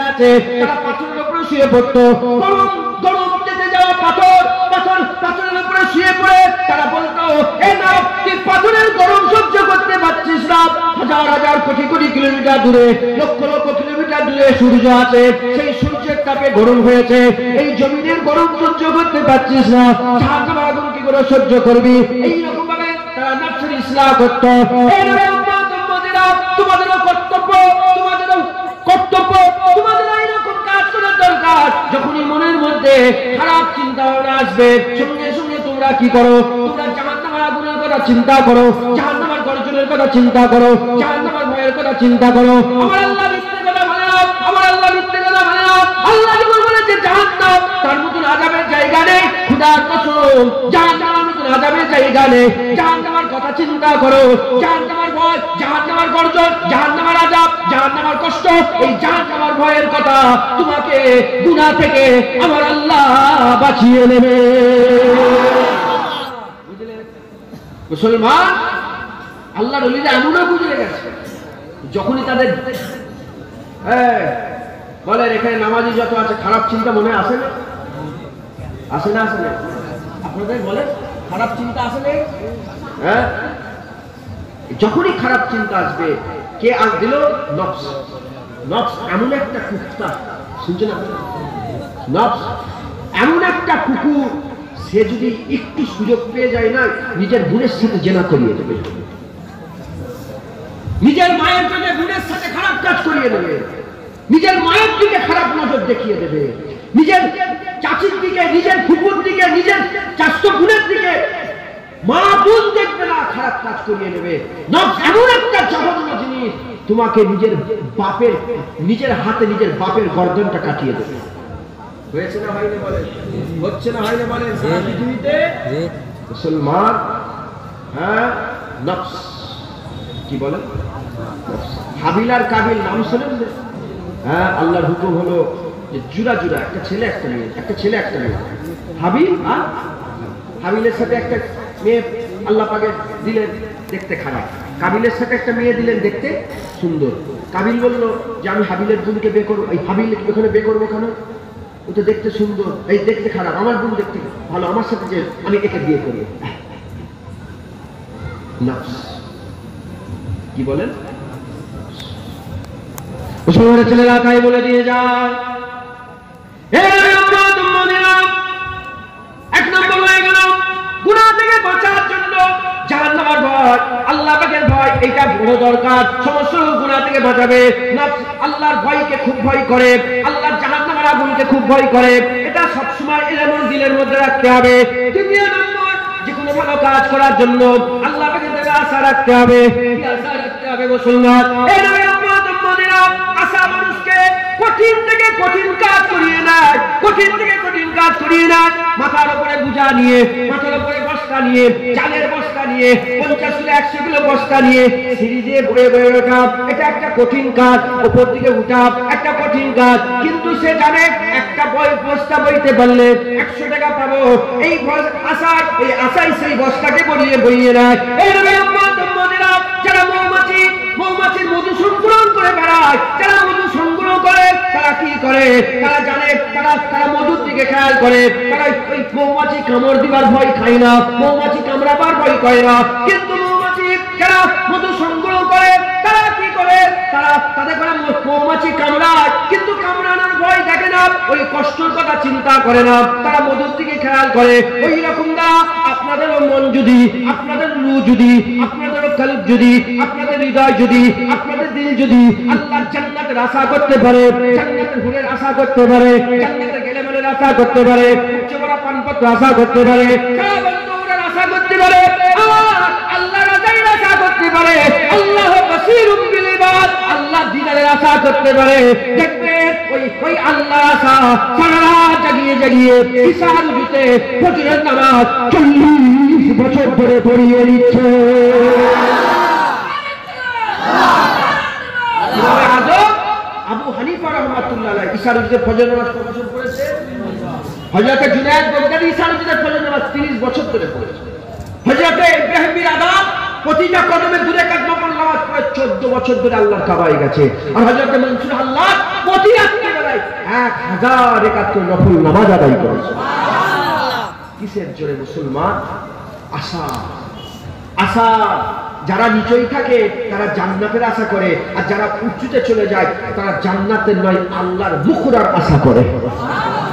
Speaker 1: আছে তারা পাথরের উপরে শুয়ে পড়তো। গরম গরম যেতে যাওয়া পাথরের উপরে শুয়ে পড়ে তারা বলতো, এ না তুই পাথরের গরম সহ্য করতে পারছিস না, হাজার হাজার কোটি কোটি কিলোমিটার দূরে, লক্ষ লক্ষ কিলোমিটার দূরে সূর্য আছে, সেই সূর্যের তাপে গরম হয়েছে, এই জমিনের গরম সহ্য করতে পারছিস না, জাহান্নামের আগুন কি করে সহ্য করবি। এইরকম ভাবে তারা নফসের ইসলাহ করতো। তোমাদেরও কর্তব্য, তোমাদের এইরকম কাজ করার দরকার। যখনই মনের মধ্যে খারাপ চিন্তা ভাবনা আসবে, সঙ্গে সঙ্গে তোমরা কি করো? তোমরা জাহান্নামের আগুনের কথা চিন্তা করো, জাহান্নামের গর্জনের কথা চিন্তা করো, জাহান্নামের ভয়ের কথা চিন্তা করো। আমার আল্লাহ মিথ্যে কথা বলে না, আমার আল্লাহ মিথ্যে কথা বলে না। আল্লাহ যখন বলেছে জাহান্নাম, তার মতন আযাবের জায়গা নেই। খোদার কসম, জাহান্নামের মতন আযাবের জায়গা নেই। জাহান্নামের কথা চিন্তা করো, জাহান্নামের ভয়, জাহান্নামের গর্জন, জাহান্নামের আযাব, জাহান্নামের কষ্ট, এই জাহান্নামের ভয়ের কথা তোমাকে গুনাহ থেকে আমার আল্লাহ বাঁচিয়ে নেবে। বুঝলেন মুসলমান? আল্লাহর ওলিরা এমনও বুঝে গেছে, যখনই তাদের বলেন এখানে নামাজি যত আছে খারাপ চিন্তা মনে আসে না? আসে না? আসে না? আপনাদের বলে খারাপ চিন্তা আসে না? হ্যাঁ, যখনই খারাপ চিন্তা আসবে কে আজ দিল? নফস। নফস এমন একটা কুত্তা, শুনছেন আপনারা? নফস এমন একটা কুকুর, সে যদি একটু সুযোগ পেয়ে যায় না, নিজের বোনের সাথে জেনা করিয়ে দেবে, নিজের মায়ের জন্য বোনের সাথে খারাপ কাজ করিয়ে দেবে, নিজের মায়ের দিকে খারাপ নজর দেখিয়ে দেবে, নিজের চাচির দিকে, নিজের ফুপুর দিকে, নিজের চাচতো বোনের দিকে মা বোন দেখবে না, খারাপ কাজ করিয়ে নেবে। নফস এমন একটা জঘন্য জিনিস, তোমাকে নিজের বাপের, নিজের হাতে নিজের বাপের গর্দনটা কাটিয়ে দেবে। হয়েছে না হয়নি বলেন? হচ্ছে না হয়নি বলেন? সারা পৃথিবীতে মুসলমান, হ্যাঁ, নফস কি বলেন? হাবিল আর কাবিল নাম শোনেন? হ্যাঁ, আল্লাহর হুকুম হলো যে জুড়া জুড়া, একটা ছেলে একটা মেয়ে, একটা ছেলে একটা মেয়ে। হাবিল আর হাবিলের সাথে একটা মেয়ে আল্লাহ পাকে দিলেন, দেখতে খারাপ। কাবিলের সাথে একটা মেয়ে দিলেন, দেখতে সুন্দর। কাবিল বলল যে আমি হাবিলের বোনকে বিয়ে করবো। এই হাবিল ওখানে বিয়ে করবো কেন? ও তো দেখতে সুন্দর, এই দেখতে খারাপ, আমার বোন দেখতে ভালো, আমার সাথে যে আমি একে বিয়ে করি। নফস কি বলেন? মুসলমানের ছেলেরা তাই বলে দিয়ে যায়। এক নম্বর হয়ে গেল গুনাহ থেকে বাঁচার জন্য জাহান্নামের ভয়, আল্লাহ পাকের ভয়, এটা বড় দরকার। সমস্ত গুনাহ থেকে বাঁচাবে। নফস আল্লাহর ভয়কে খুব ভয় করে, আল্লাহর জাহান্নামের আগুনকে খুব ভয় করে। এটা সবসময় এমন দিলের মধ্যে রাখতে হবে। দ্বিতীয় নম্বর, যে কোনো ভালো কাজ করার জন্য আল্লাহ পাকের কাছে আশা রাখতে হবে। কি আশা রাখতে হবে মুসলমান? এই নবী আশা মানুষকে কঠিন থেকে কঠিন কাজ করিয়ে নেয়, কঠিন থেকে কঠিন কাজ করিয়ে নেয়। মাথার উপরে বোঝা নিয়ে, মাথার উপরে বস্তা নিয়ে, চালের বস্তা নিয়ে, 50 কিলো 100 কিলো বস্তা নিয়ে সিঁড়ি দিয়ে বয়ে বয়ে ওঠা, এটা একটা কঠিন কাজ। উপর দিকে উঠা একটা কঠিন কাজ, কিন্তু সে জানে একটা বস্তা বইতে পারলে 100 টাকা পাবো। এই আশায়, এই আশায় সেই বস্তাকে বইয়ে বইয়ে নেয়। এই যারা মৌমাছি, মৌমাছির মধু সংগ্রহ করে বেড়ায়, যারা মধু সংগ্রহ করে, তারা কি করে? তারা জানে, তারা মধুর দিকে খেয়াল করে। তারা ওই মৌমাছি কামড় দিবার ভয় খায় না, মৌমাছি কামড়াবার ভয় করে না। কিন্তু মৌমাছি যারা মধু সংগ্রহ করে, তারা কি করে? তারা তাদের করে মৌমাছি কামড়ায়, কিন্তু কামড়ানোর ভয় দেখে না, ওই কষ্টের কথা চিন্তা করে না, তারা মধুর দিকে খেয়াল করে। ওই রকম না, আপনাদেরও মন যদি, আপনাদের রু যদি, আপনাদেরও কলব যদি, আপনাদের হৃদয় যদি, আপনাদের দিল যদি আল্লাহর জান্নাতের আশা করতে পারে, জান্নাতের হুরের আশা করতে পারে, জান্নাতের গেলেমালের আশা করতে পারে, উচ্চ বড় পানপত্র আশা করতে পারে, কাবাতুরের আশা করতে পারে, আল্লাহর রাজার আশা করতে পারে, আল্লাহ বাসীরুম বিল ইবাদ, আল্লাহ দিদারের আশা করতে পারে, দেখবেন ওই আল্লাহর আশা সারা রাত জাগিয়ে জাগিয়ে ইশার দিতে ফজরের নামাজ 40 বছর ধরে পড়িয়ে নিচ্ছে। আবু হানিফা রাহমাতুল্লাহ আলাইহি ইশার দিতে ফজরের নামাজ কত বছর পড়েছে? হযরত জুনায়েদ বাগদাদি ইশার দিতে ফজরের নামাজ 30 বছর ধরে পড়েছে। হযরত ইব্রাহিম বিন আদম প্রতিটা কদমে দূরে কাজ নফল নামাজ পড়ে 14 বছর ধরে আল্লাহর কাবায় গেছে। আর হযরত মনসুর আল্লাহ প্রতি রাতে বেলায় 1000 রাকাত নফল নামাজ আদায় করেছে। কিসের জোরে মুসলমান? আশা। আশা। যারা নিচেই থাকে তারা জান্নাতের আশা করে, আর যারা উঁচুতে চলে যায় তারা জান্নাতের নয় আল্লাহর মুখরার আশা করে,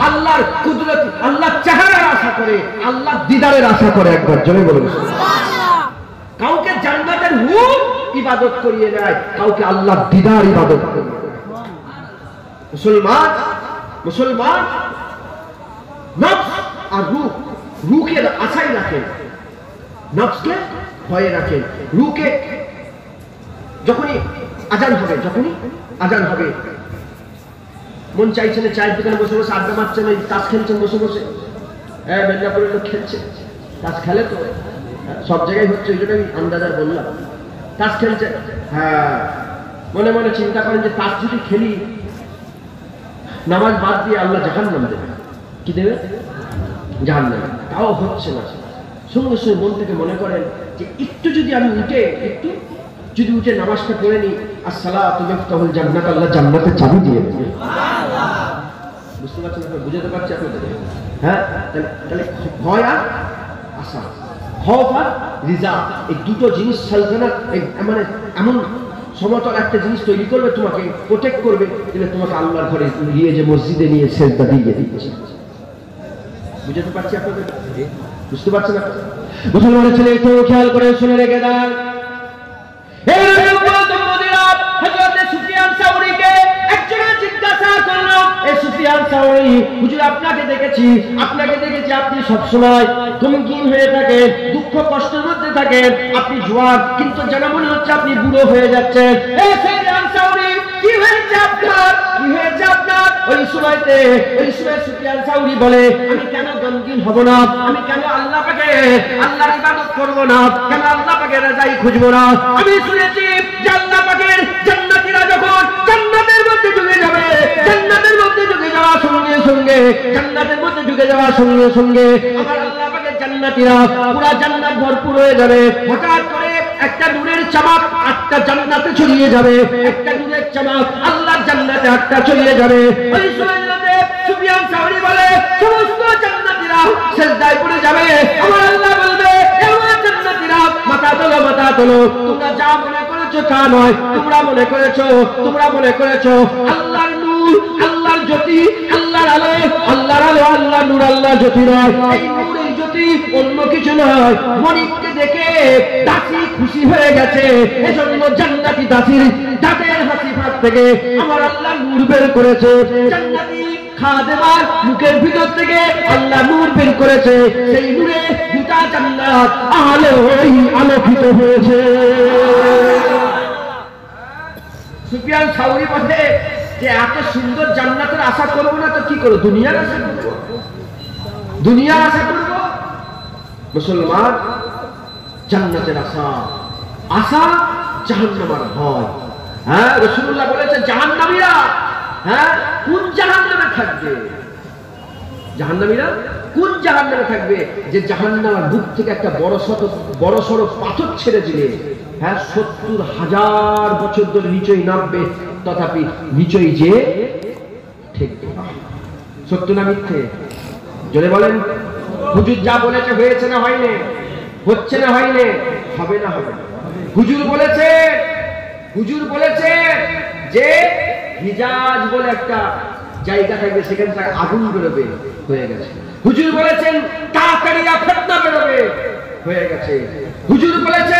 Speaker 1: আল্লাহর কুদরত, আল্লাহর চেহারার আশা করে, আল্লাহর দিদারের আশা করে। একবার জোরে বলুন। কাউকে জান্নাতের রূপ ইবাদত করিয়ে দেয়, কাউকে আল্লাহর দিদার ইবাদত করে। মুসলমান, মুসলমান নফস আর রূহ, রূহের আশাই রাখে, নফসকে ভয়ে রাখে। রূহকে যখনই আজান হবে, যখনই আজান হবে, মন চাইছে না চায়ের দোকানে বসে বসে আড্ডা মারছেন, তাস খেলছেন বসে বসে। হ্যাঁ, মেদিনীপুরের লোক খেলছে, তাস খেলে তো সব জায়গায় হচ্ছে, ওই জন্য আমি আন্দাজার বললাম। তাস খেলছে, হ্যাঁ মনে মনে চিন্তা করেন যে তাস যদি খেলি নামাজ বাদ দিয়ে আল্লাহ জাহান্নাম দেবে। কি দেবে? জাহান্নাম। তাও হচ্ছে না। সঙ্গে সঙ্গে মন থেকে মনে করেন যে একটু যদি আমি উঠে নামাজটা পড়ে নিই, আসসালাতু মিফতাহুল জান্নাত, আল্লাহ জান্নাতের চাবি দিয়ে দেবে। বুঝতে পারছেন? বুঝাতে পারছি আপনাদের? হ্যাঁ, তাহলে ভয় আর আশা, খৌফ আর রিজা, এই দুটো জিনিস সালতানাত মানে এমন সমতল একটা জিনিস তৈরি করবে, তোমাকে প্রোটেক্ট করবে, যেটা তোমাকে আল্লাহর ঘরে নিয়ে যে মসজিদে নিয়ে সেজদা দিয়ে দিচ্ছে। বুঝাতে পারছি আপনাদের? বুঝতে পারছেন না? মুসলমানের ছেলে একটু খেয়াল করে শুনে রেখে দেন। আপনাকে দেখেছি আপনি সবসময় গমগীন হয়ে থাকেন, দুঃখ কষ্টের মধ্যে থাকেন, আপনি জোয়ান, কিন্তু যেন মনে হচ্ছে আপনি বুড়ো হয়ে যাচ্ছেন। কি হয়েছে আপনার? ওই সময় সুফিয়ান সাউরি বলে, আমি কেন গমগীন হব না? আমি কেন আল্লাহর ইবাদত করব না? কেন আল্লাহ পাকের রাজাই খুঁজব না? আমি শুনেছি যে আল্লাহ পাকের জান্নাতীরা যখন জান্নাতের মধ্যে ঢুকে যাবে, জান্নাতের মধ্যে ঢুকে যাওয়ার সঙ্গে সঙ্গে আমার আল্লাহ পাকের জান্নাতীরা পুরো জান্নাত ভরপুর হয়ে যাবে। হঠাৎ করে একটা নূরের চামক আটটা জান্নাতে ছড়িয়ে যাবে, একটা নূরের চামক আল্লাহর জান্নাতে আটটা ছড়িয়ে যাবে। ওই সময়টাতে সুফিয়ান সাউরি বলে, সমস্ত জান্নাতীরা সিজদায় পড়ে যাবে। আমার আল্লাহ বলবে, হে আমার জান্নাতীরা, মাথা তোলো, তোমরা যা মনে করেছো তা নয়, তোমরা মনে করেছো আল্লাহর নূর, আল্লাহর জ্যোতি, আল্লাহর আলো, আল্লাহর নূর, আল্লাহর জ্যোতি নয়। এই নূরের জ্যোতি অন্য কিছু নয়। মনিককে দেখে দাসী খুশি হয়ে গেছে, এজন্য জান্নাতি দাসীর দাঁতের হাসি ফাঁক থেকে আমার আল্লাহ নূর বের করেছে। জান্নাতি খাদেমার মুখের ভিতর থেকে আল্লাহ নূর বের করেছে। সেই নূরে গোটা জান্নাত আলোকিত হয়েছে। সুফিয়ান সাউরি বলে যে এত সুন্দর জান্নাতের আশা করবো না তো কি করবো? দুনিয়ার আশা করবো। মুসলমান জান্নাতের আশা জাহান্নামের ভয়। হ্যাঁ, রাসূলুল্লাহ বলেছে জাহান্নামীরা কোন জাহান্নামে থাকবে? যে জাহান্নামের বুক থেকে একটা বড় সড়ো পাথর ছেড়ে দিলে 70,000 বছর ধরে নিচেই নামবে, তথাপি নিচেই যে ঠেকবে। সত্য না মিথ্যে? জোরে বলেন। হুজুর যা বলেছে হয়েছে না হয়নি? হচ্ছে না হয়নি? হবে না হবে। হুজুর বলেছে যে হিজাজ বলে একটা জায়গা থাকবে, সেখান থেকে আগুন বেরোবে, হয়ে গেছে। হুজুর বলেছেন কাকারিয়া ফিতনা বেরোবে, হয়ে গেছে। হুজুর বলেছে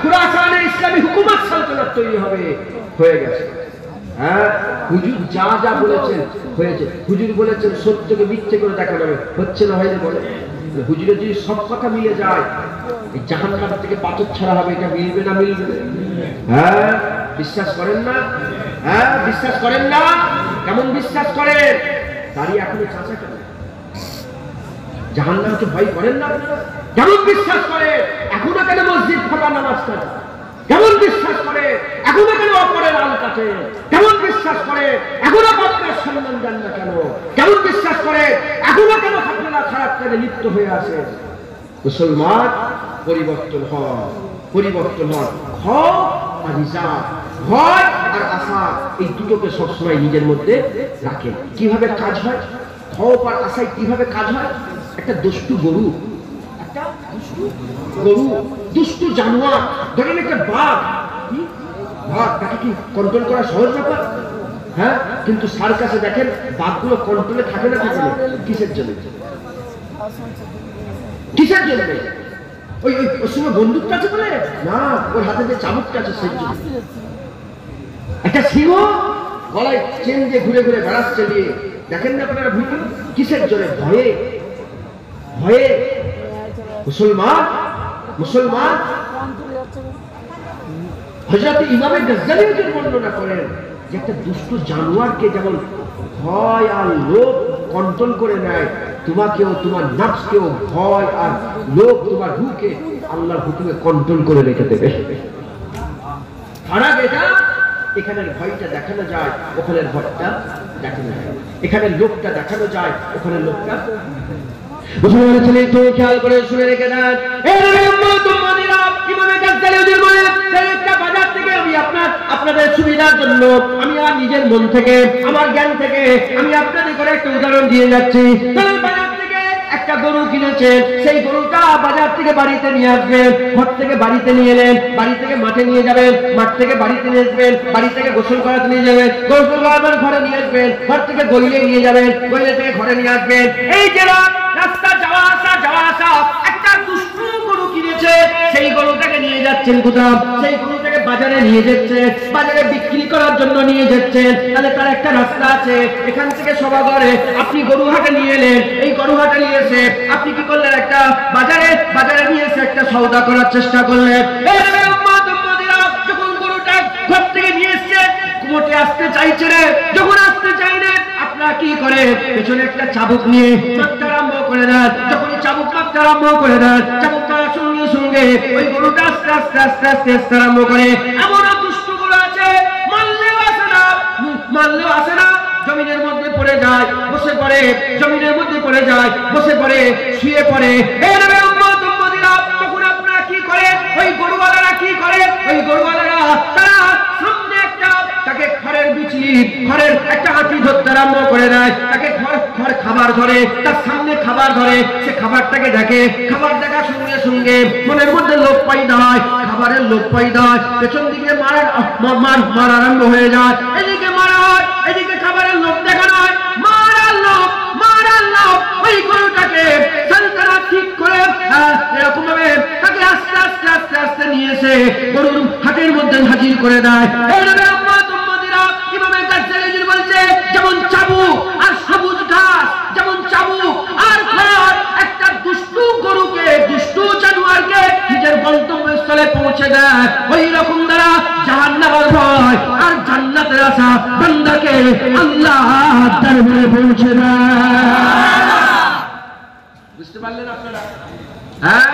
Speaker 1: খুরাসানে ইসলামী হুকুমত সালতানাত তৈরি হবে, হয়ে গেছে। হুজুর যা বলেছেন হয়েছে। হুজুর বলেছেন সত্যকে মিথ্যে করে দেখানো হবে, হচ্ছে না হয়নি? বলে হুজুরের যদি সব কথা মিলে যায়, এই জাহান্নাম থেকে পাথর ছাড়া হবে, এটা মিলবে না? বিশ্বাস করেন না? বিশ্বাস করেন না? কেমন বিশ্বাস করেন? দাঁড়িয়ে এখনো চাচা কেন? জাহান্নামকে ভয় করেন না? কেমন বিশ্বাস করে? এখনো কেন মসজিদ ফাঁকা নামাজ কাটে? কেমন বিশ্বাস করে? এখনো কেন অপরের আল কাটে? কেমন বিশ্বাস করে? এখনো বাপের সম্মান দেন না কেন? কেমন বিশ্বাস করে? এখনো কেন আপনারা খারাপ কাজে লিপ্ত হয়ে আসে? মুসলমান পরিবর্তন হয়। ভয় আর আশা, এই দুটোকে সবসময় নিজের মধ্যে রাখে। কিভাবে কাজ হয়? খৌফ আর আশায় কিভাবে কাজ হয়? একটা দুষ্টু গরু, দুষ্টু জানোয়ার, ধরেন একটা বাঘ, তাকে কি কন্ট্রোল করা সহজ ব্যাপার? কিন্তু সার্কাসে দেখেন বাঘগুলো কন্ট্রোলে থাকে না? থাকে না। কিসের জন্য? ওই সময় বন্দুকটা আছে বলে না, ওর হাতে যে চাবুকটা আছে সেই জন্য। একটা সিংহ গলায় চেন দিয়ে ঘুরে ঘুরে বেড়াচ্ছে দিয়ে, দেখেন না আপনারা ভিডিও? কিসের জন্য? ভয়ে। মুসলমান হযরত ইমাম গজ্জালী বর্ণনা করেন যে একটা দুষ্ট জানোয়ারকে যেমন ভয় আর লোভ কন্ট্রোল করে নেয়, তোমাকেও, তোমার নফসকেও ভয় আর লোভ, তোমার রূহকে আল্লাহর হুকুমে কন্ট্রোল করে রেখে দেবে। ফারাক এটা, এখানের ভয়টা দেখানো যায়, ওখানের ভয়টা দেখানো যায়, এখানের লোকটা দেখানো যায়, ওখানের লোকটা। মুসলমানের ছেলে একটু খেয়াল করে শুনে রেখে দেন, বাজার থেকে আমি আপনাদের সুবিধার জন্য আমি আর নিজের মন থেকে আমার জ্ঞান থেকে আমি আপনাদের করে একটা উদাহরণ দিয়ে যাচ্ছি। বাজার থেকে একটা গরু কিনেছে, সেই গরুটা বাজার থেকে বাড়িতে নিয়ে আসবেন, ঘর থেকে বাড়িতে নিয়ে এলেন, বাড়ি থেকে মাঠে নিয়ে যাবেন, মাঠ থেকে বাড়িতে নিয়ে আসবেন, বাড়ি থেকে গোসল করাতে নিয়ে যাবেন, গোসল করাবেন ঘরে নিয়ে আসবেন, ঘর থেকে গইলে নিয়ে যাবেন, গইলে থেকে ঘরে নিয়ে আসবেন। এই যে রাস্তা যাওয়া আসা একটা দুষ্টু গরু কিনেছে, সেই গরুটাকে নিয়ে যাচ্ছেন কোথাও, সেই গরুটাকে বাজারে নিয়ে যাচ্ছে, বাজারে বিক্রি করার জন্য নিয়ে যাচ্ছেন। তাহলে তার একটা রাস্তা আছে, এখান থেকে সভাঘরে আপনি গরু হাটে নিয়ে এলেন, এই গরু হাটে নিয়ে এসে আপনি কি করলেন, একটা বাজারে নিয়ে এসে একটা সওদা করার চেষ্টা করলেন। যখন গরুটা ঘর থেকে নিয়ে এসছে, কুমোটে আসতে চাইছে রে, যখন আসতে চাইলে আপনারা কি করে, পেছনে একটা চাবুক নিয়ে মারতে আরম্ভ করে দেন। যখনই চাবুক মারতে আরম্ভ করে দেন, চাবুক মারার সঙ্গে সঙ্গে ওই গরুটা আস্তে আস্তে আস্তে আস্তে আস্তে আরম্ভ করে। এমন দুষ্ট গরু আছে, মারলেও আসে না, জমিনের মধ্যে পড়ে যায়, বসে পড়ে, জমিনের মধ্যে পড়ে যায়, বসে পড়ে, শুয়ে পড়ে। তখন আপনারা কি করে, ওই গরুওয়ালারা কি করে, ওই গরুওয়ালারা তারা সামনে একটা তাকে খড়ের বিচি, খড়ের একটা আঁটি ধরতে আরম্ভ করে দেয়, তাকে খড় খাবার ধরে, তার সামনে খাবার ধরে, সে খাবারটাকে দেখে, খাবার দেখার সঙ্গে সঙ্গে মনের মধ্যে লোভ পয়দা হয়, খাবারের লোভ পয়দা হয়, পেছন দিকে মার আরম্ভ হয়ে যায়, এদিকে মারা হয়, এদিকে খাবারের লোভ দেখানো হয়, মারার লোভ। ওই গরুটাকে সালতানা ঠিক করে এরকম ভাবে তাকে আস্তে আস্তে আস্তে আস্তে নিয়ে এসে গরুর হাটের মধ্যে হাজির করে দেয়। বলছে যেমন চাবুক আর সবুজ ঘাস, যেমন চাবুক আর খড় একটা দুষ্টু গরুকে, দুষ্টু জানোয়ারকে নিজের গন্তব্যস্থলে পৌঁছে দেয়, ওই রকম দ্বারা জাহান্নামের ভয় আর জান্নাতের আশা বান্দাকে আল্লাহর দরবারে পৌঁছে দেয়। বুঝতে পারলেন আপনারা? হ্যাঁ,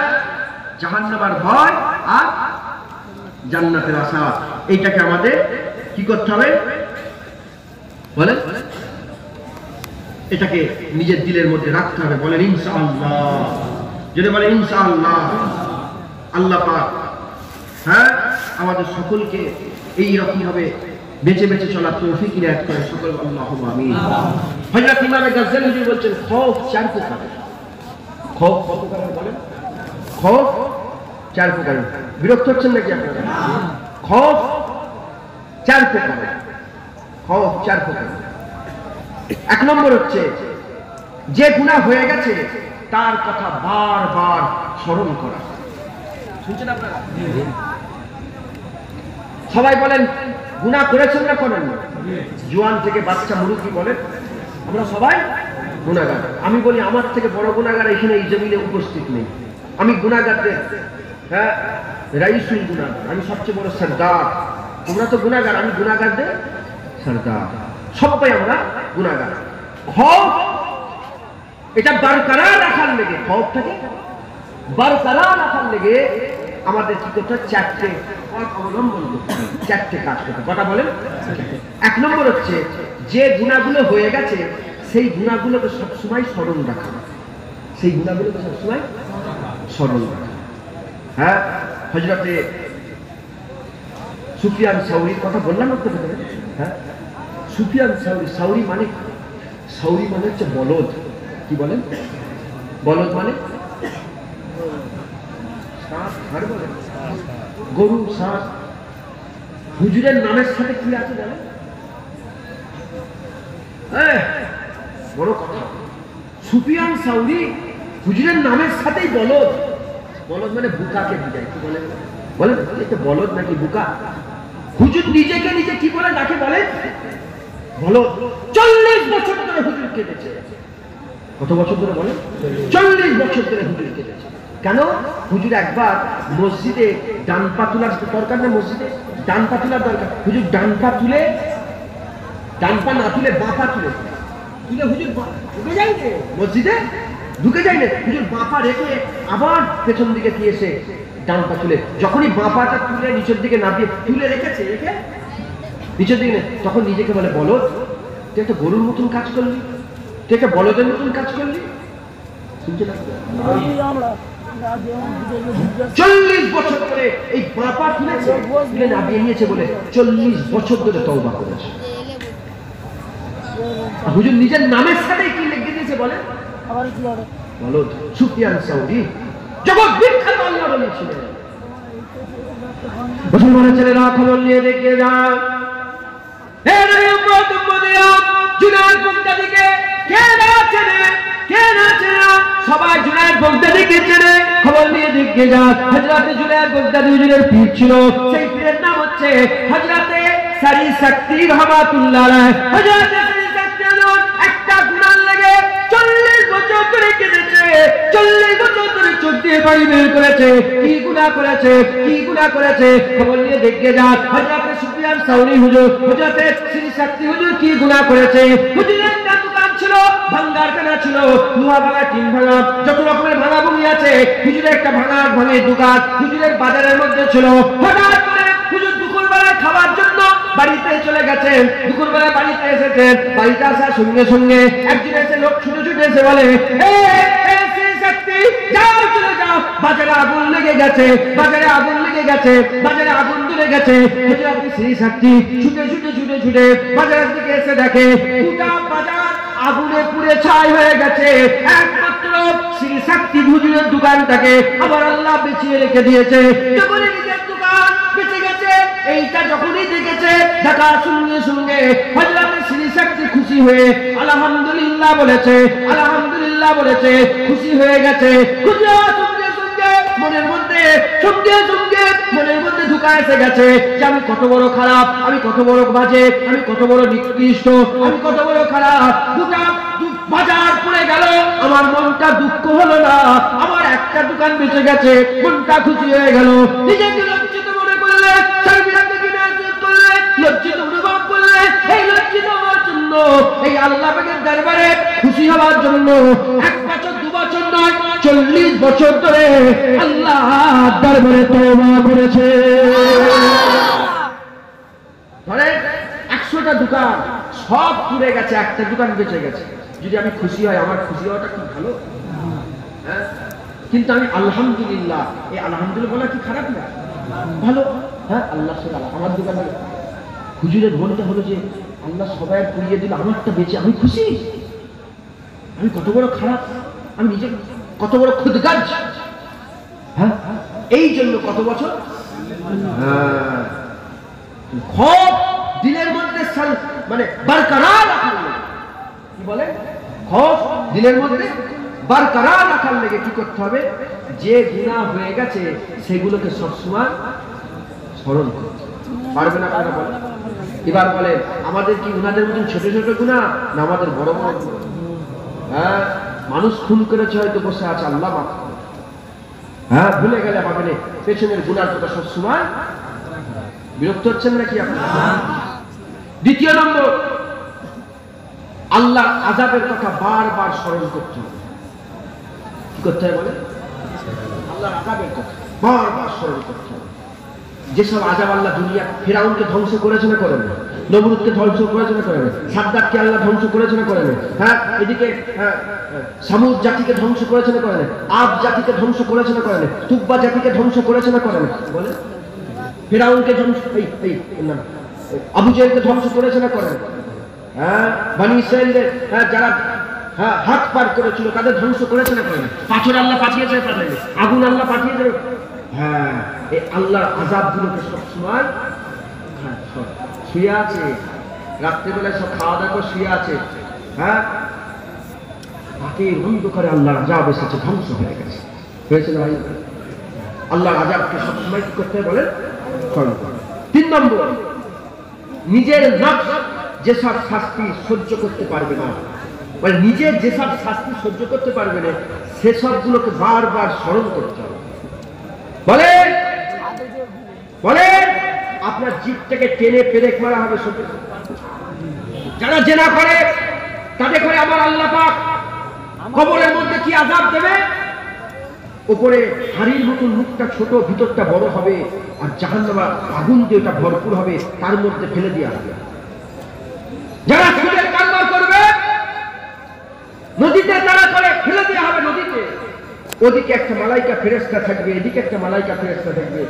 Speaker 1: জাহান্নামের ভয় আর জান্নাতের আশা, এইটাকে আমাদের কি করতে হবে বলেন? এটাকে নিজের দিলের মধ্যে রাখতে হবে। বলেন ইনশাআল্লাহ, যদি বলেন ইনশাআল্লাহ। আল্লাহ পাক হ্যাঁ আমাদের সকলকে এই রকম ভাবে বেঁচে বেঁচে চলার তৌফিক ইনায়াত করে সকল আল্লাহুম্মা আমিন। হযরত ইমাম গাজ্জালী হুজুর বলছেন খৌফ চার প্রকার। খৌফ কত প্রকার বলেন? খৌফ চার প্রকার। বিরক্ত হচ্ছেন নাকি আপনারা? খৌফ চার প্রকার। খৌফ চার প্রকার। এক নম্বর হচ্ছে যে গুনাহ হয়ে গেছে তার কথা বারবার স্মরণ করা। শুনছেন আপনারা? সবাই বলেন গুনাহ করেছেন না করেন না? জওয়ান থেকে বাচ্চা মুরব্বি বলেন আমরা সবাই গুনাহগার। আমি বলি আমার থেকে বড় গুনাহগার এখানে এই জমিনে উপস্থিত নেই। আমি গুনাহগারদের হ্যাঁ রাইসুল গুনাহগার, আমি সবচেয়ে বড় সরদার। তোমরা তো গুনাহগার, আমি গুনাহগারদের সরদার। সবাই আমরা গুনাহগার। খৌফ এটা বরকরার রাখার লেগে, খৌফটাকে বরকরার রাখার লেগে আমাদের কি করতে হয়? চারটে পথ অবলম্বন করতে হবে, চারটে কাজ করতে। কথা বলেন? এক নম্বর হচ্ছে যে গুনাহগুলো হয়ে গেছে সেই গুনাহগুলোকে সবসময় স্মরণ রাখা, সেই গুনাহগুলোকে সবসময় স্মরণ রাখা। হ্যাঁ, হযরতে সুফিয়ান সাউরির কথা বললাম আপনাদের। হ্যাঁ, সুফিয়ান সাউরি মানে হচ্ছে বলদ। কি বলেন? বলদ মানে গরু, ষাঁড়। হুজুরের নামের সাথে কি আছে জানেন? বড় কথা, সুফিয়ান সাউরি হুজুরের নামের সাথেই বলদ। বলদ মানে বুকাকে বুঝায়। কি বলে বলেন? এটা বলদ নাকি বুকা? হুজুর নিজেকে নিজে কি বলে ডাকে বলেন? বলদ। 40 বছর ধরে হুজুর কেটেছে। কত বছর ধরে বলেন? 40 বছর ধরে হুজুর কেটেছে। কেন? হুজুর একবার মসজিদে ডান পা তোলার দরকার না, মসজিদে ডান পা তোলার দরকার। হুজুর ডান পা তুলে, ডান পা না তুলে বাঁ পা তুলে হুজুর ঢুকে যায় না মসজিদে, ঢুকে যায় না। হুজুর বাঁ পা রেখে আবার পেছন দিকে কি এসে ডান পা তুলে, যখনই বাঁ পাটা তুলে নিচের দিকে নামিয়ে তুলে রেখেছে, রেখে নিচের দিকে তখন নিজেকে বলে, বলদ তুই একটা গরুর মতন কাজ করলি, তুই একটা বলদের মতন কাজ করলি। শুনছে না? 40 বছর ধরে এই বাঁ পা তুলেছে, তুলে নামিয়ে নিয়েছে বলে 40 বছর ধরে তওবা করেছে। হুজুর নিজের নামের সাথে কি লিখে দিয়েছে বলে? বলদ। সুফিয়ান সাউরি জগৎ বিখ্যাত আল্লাহর ওলি ছিলেন। মুসলমানের ছেলেরা খবর নিয়ে দেখে যান, জুনায়েদ বাগদাদীকে কে না চেনে, কে না চেনে? সবাই জুনায়েদ বাগদাদীকে চেনে। খবর নিয়ে দেখে যান, হযরত জুনায়েদ বাগদাদী হুজুরের পীর ছিল, সেই পীরের নাম হচ্ছে হযরত সারি শক্তি রহমাতুল্লাহ আলাইহি। হযরত সারি শক্তি একটা গুনাহ লেগে 40 বছর ধরে কেঁদেছে, 40 বছর ধরে চোখ দিয়ে পানি বের করেছে। কি গুনাহ করেছে, কি গুনাহ করেছে? খবর নিয়ে দেখে যান, হযরত সুফিয়ান সাউরি হুজুর, হযরত শ্রী শক্তি হুজুর কি গুনাহ করেছে? হুজুরের একটা দোকান ছিল, ভাঙ্গার কানা ছিল, লোহা ভাঙা, টিন ভাঙা, যত রকমের ভাঙা ভুঙি আছে। হুজুরের একটা ভাঙের দোকান হুজুরের বাজারের মধ্যে ছিল। হঠাৎ করে হুজুর দুপুরবেলায় খাবার জন্য বাড়িতে চলে গেছেন। দুপুরবেলায় বাড়িতে এসেছেন, বাড়িতে আসার সঙ্গে সঙ্গে একজন এসে লোক ছুটে ছুটে এসে বলে, যাও চলে যাও, বাজারে আগুন লেগে গেছে, বাজারে আগুন লেগে গেছে, বাজারে আগুন ধরে গেছে। আপনি শ্রী শক্তি ছুটে ছুটে ছুটে ছুটে বাজারের দিকে এসে দেখে গোটা বাজার আগুনে পুড়ে ছাই হয়ে গেছে। একমাত্র শ্রী শক্তি হুজুরের দোকানটাকে আবার আল্লাহ বেঁচিয়ে রেখে দিয়েছে। যখনই নিজের দোকান বেঁচে গেছে, এইটা যখনই দেখেছে, দেখার সঙ্গে সঙ্গে হযরত শ্রী শক্তি খুশি হয়ে আলহামদুলিল্লাহ বলেছে, আলহামদুলিল্লাহ বলেছে, খুশি হয়ে গেছে। খুশি হওয়ার সঙ্গে সঙ্গে মনের মধ্যে মনের মধ্যে ঢুকা এসে গেছে যে আমি কত বড় খারাপ, আমি কত বড় বাজে, আমি কত বড় নিকৃষ্ট, আমি কত বড় খারাপ। দুটা বাজার পড়ে গেল, আমার মনটা দুঃখ হলো না, আমার একটা দোকান বেঁচে গেছে, মনটা খুশি হয়ে গেল। নিজেকে লজ্জিত মনে করলে, লজ্জিত অনুভব করলে, এই লজ্জিত হওয়ার জন্য, এই আল্লাহ পাকের দরবারে খুশি হওয়ার জন্য 1 বছর 2 বছর নয়, 40 বছর ধরে আল্লাহ দরবারে তওবা করেছে। ধরে 100টা দোকান সব পুড়ে গেছে, একটা দোকান বেঁচে গেছে। যদি আমি খুশি হয়, আমার খুশি হওয়াটা কি ভালো? হ্যাঁ, কিন্তু আমি আলহামদুলিল্লাহ, এই আলহামদুলিল্লাহ বলা কি খারাপ না? ভালো। হ্যাঁ, আল্লাহ সুবহানাহু আমার দোকানে হুজুরের বলতে হলো যে আল্লাহ সবাই পুড়িয়ে দিল, আমারটা বেঁচে আমি খুশি। আমি কত বড় খারাপ, আমি নিজে কত বড় খুদগাজ। হ্যাঁ, এই জন্য কত বছর খোফ দিলের মধ্যে মানে বরকরার রাখার লেগে, কি বলে, খোফ দিলের মধ্যে বরকরার রাখার লেগে কি করতে হবে? যে গুনাহ হয়ে গেছে সেগুলোকে সবসময় স্মরণ করতে পারবে না। কারা বলে? এবার বলে আমাদের কি গুনাহের মতন ছোট ছোট গুনাহ না আমাদের বড় বড় গুনাহ? হ্যাঁ, মানুষ খুন করেছে, হয়তো বসে আছে, আল্লাহ মাফ করে। হ্যাঁ, ভুলে গেলে হবে না, পেছনের গুনার কথা সবসময়। বিরক্ত হচ্ছেন নাকি আপনারা? দ্বিতীয় নম্বর, আল্লাহ আযাবের কথা বারবার স্মরণ করতে হবে। কি করতে হবে বলে? আল্লাহর আযাবের কথা বারবার স্মরণ করতে হবে। যেসব আযাব আল্লাহ দুনিয়া, ফিরাউনকে ধ্বংস করেছে না করেন? নমরুদকে ধ্বংস করেছে না করেন? সাদ্দাতকে আল্লাহ ধ্বংস করেছে না করেন? হ্যাঁ, এদিকে সামুদ জাতিকে ধ্বংস করেছে না করেন? আদ জাতিকে ধ্বংস করেছে না করেন? তুব্বা জাতিকে ধ্বংস করেছে না করেন? বলে ফিরাউনকে ধ্বংস, আবু জেহেলকে ধ্বংস করেছে না করেন? হ্যাঁ, বনি ইসরাঈলদের যারা হাত পার করেছিল তাদের ধ্বংস করেছে না করেন? পাথর আল্লাহ পাঠিয়েছে, পাঠায়নি? আগুন আল্লাহ পাঠিয়েছে। হ্যাঁ, এই আল্লাহর আযাবগুলোকে সবসময় শুয়ে আছে, রাত্রিবেলায় সব খাওয়া দাওয়া করে শুয়ে আছে। হ্যাঁ, রাতের অন্ধকারে আল্লাহর আযাব এসেছে, ধ্বংস হয়ে গেছে, হয়েছে না ভাই? আল্লাহর আযাবকে সবসময় কি করতে হয় বলেন? স্মরণ করুন। 3 নম্বর, নিজের নফস যেসব শাস্তি সহ্য করতে পারবে না, মানে নিজের যেসব শাস্তি সহ্য করতে পারবে না, সেসবগুলোকে বারবার স্মরণ করতে হবে। বলেন বলেন, আপনার জিভটাকে টেনে পেরেক মারা হবে। যারা জেনা করে তাদের করে আমার আল্লাহ পাক কবরের মধ্যে কি আযাব দেবে? উপরে হাড়ির মতন মুখটা ছোট, ভিতরটা বড় হবে, আর জাহান্নামা আগুন দিয়ে ওটা ভরপুর হবে, তার মধ্যে ফেলে দেওয়া হবে। যারা সুদের কারবার করবে নদীতে তারা করে ফেলে দেওয়া হবে নদীতে। ওদিকে একটা মালাইকা ফেরেশতা থাকবে, এদিকে একটা মালাইকা ফেরেশতা থাকবে।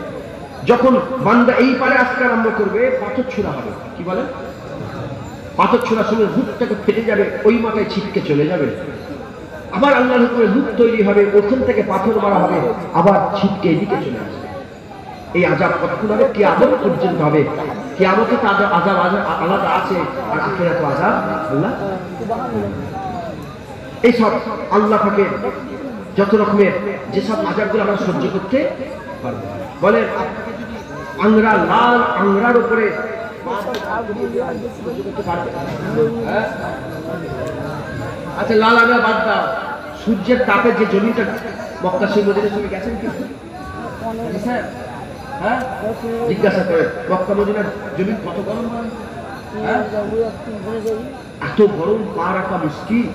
Speaker 1: যখন বান্দা এই পারে আসতে আরম্ভ করবে, পাথর ছোড়া হবে। কি বলে? পাথর ছোড়ার সময় মুখটাকে ফেটে যাবে, ওই মাথায় ছিটকে চলে যাবে। আবার আল্লাহর উপরে মুখ তৈরি হবে, ওখান থেকে পাথর মারা হবে, আবার ছিটকে এদিকে চলে আসবে। এই আযাব কতক্ষণ হবে? কিয়ামত পর্যন্ত হবে। কিয়ামতে তো আযাব আলাদা আছে, আর আখিরাতে আযাব আল্লাহ। এইসব আল্লাহ পাকের যত রকমের যেসব আযাবগুলো আমরা সহ্য করতে পারবো। বলে আংরা, লাল আংরার উপরে আচ্ছা, লাল আংরা বাদ দাও, সূর্যের তাপে যে জমিটা মক্কা সেই মদিনার সঙ্গে গেছেন কি স্যার? হ্যাঁ, জিজ্ঞাসা করে মক্কা মদিনার জমি কত গরম হয়? এত গরম পা রাখা মুশকিল,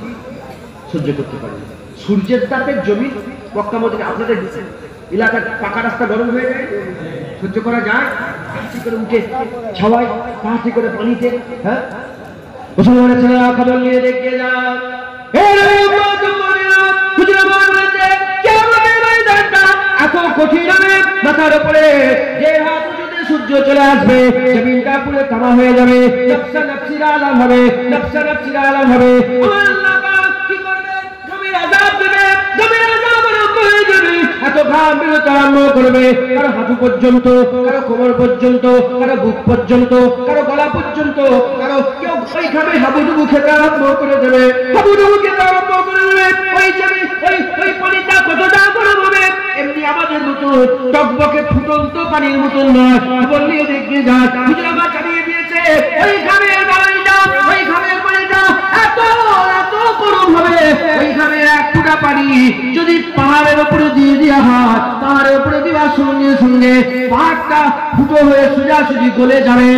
Speaker 1: সহ্য করতে পারে। সূর্যের তাপের জমি মক্কা মদিনা, আপনাদের এলাকার পাকা রাস্তা গরম হয়ে যায়, সহ্য করা যায়? তাড়াতাড়ি করে উঠে সবাই তাড়াতাড়ি করে পানিতে, হ্যাঁ, মুসলমানের ছেলেরা খবর নিয়ে দেখে যান। এত কঠিন হবে, মাথার উপরে যে হাত উঁচুতে সূর্য চলে আসবে, জমিনটা পুরো তামা হয়ে যাবে, নফসা নফসির আলাম হবে, নফসা নফসির আলাম হবে। আল্লাহ পাক কি করবে? জমির আযাব দেবে, জমির আযাব আরম্ভ হয়ে যাবে। এত ঘাম বেরোতে আরম্ভ করবে, কারো হাঁটু পর্যন্ত, কারো কোমর পর্যন্ত, কারো বুক পর্যন্ত, কারো গলা পর্যন্ত, কারো কেউ ওই ঘামে হাবুডুবু খেতে আরম্ভ করে দেবে, হাবুডুবু খেতে আরম্ভ করে দেবে। ওই জমি ওই পানিটা কতটা গরম হবে, এমনি আমাদের মতো টকবকে ফুটন্ত পানির মতন নয়। বললে দেখে যা হুজুরাবা চালিয়ে দিয়েছে, ওই ঘামের পানিটা, ওই ঘামের পানিটা এত এত গরম হবে। ওই ঘামের এক ফুটা পানি যদি পাহাড়ের উপরে দিয়ে দেওয়া হয়, পাহাড়ের উপরে দেওয়ার সঙ্গে সঙ্গে পাহাড়টা ফুটো হয়ে সোজাসুজি গলে যাবে।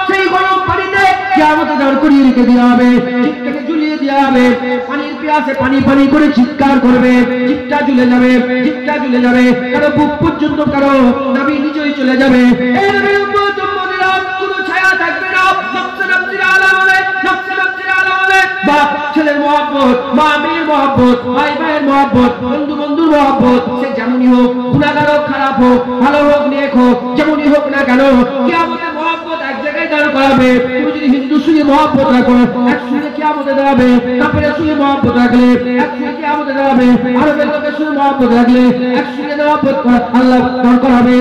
Speaker 1: সেই গরম পানিতে কিয়ামতে দাঁড় করিয়ে রেখে দেওয়া হবে, জিভটাকে ঝুলিয়ে দেওয়া হবে। পানির পিয়াসে পানি পানি করে চিৎকার করবে, জিভটা ঝুলে যাবে, জিভটা ঝুলে যাবে, কারো বুক পর্যন্ত, কারো নাভি নিচেই চলে যাবে। কোনো ছায়া থাকবে না, নফসে নফসির আলাম হবে, নফসে নফসির আলাম হবে। বাপ ছেলের মহব্বত, মা মেয়ের মহব্বত, ভাই ভাইয়ের মহব্বত, বন্ধু বন্ধুর মহব্বত, সে যেমনই হোক, গুনাহগার হোক, খারাপ হোক, ভালো হোক, নেক হোক, যেমনই হোক না কেন, কিয়ামতে মহব্বত এক জায়গায় দাঁড় করাবে। তুমি যদি হিন্দুর সঙ্গে মহব্বত রাখো, এক সঙ্গে কিয়ামতে দাঁড়াবে। কাফেরের সঙ্গে মহব্বত রাখলে এক সঙ্গে কিয়ামতে দাঁড়াবে। আরবের লোকের সঙ্গে মহব্বত রাখলে এক সঙ্গে মহব্বত আল্লাহ দাঁড় করাবে।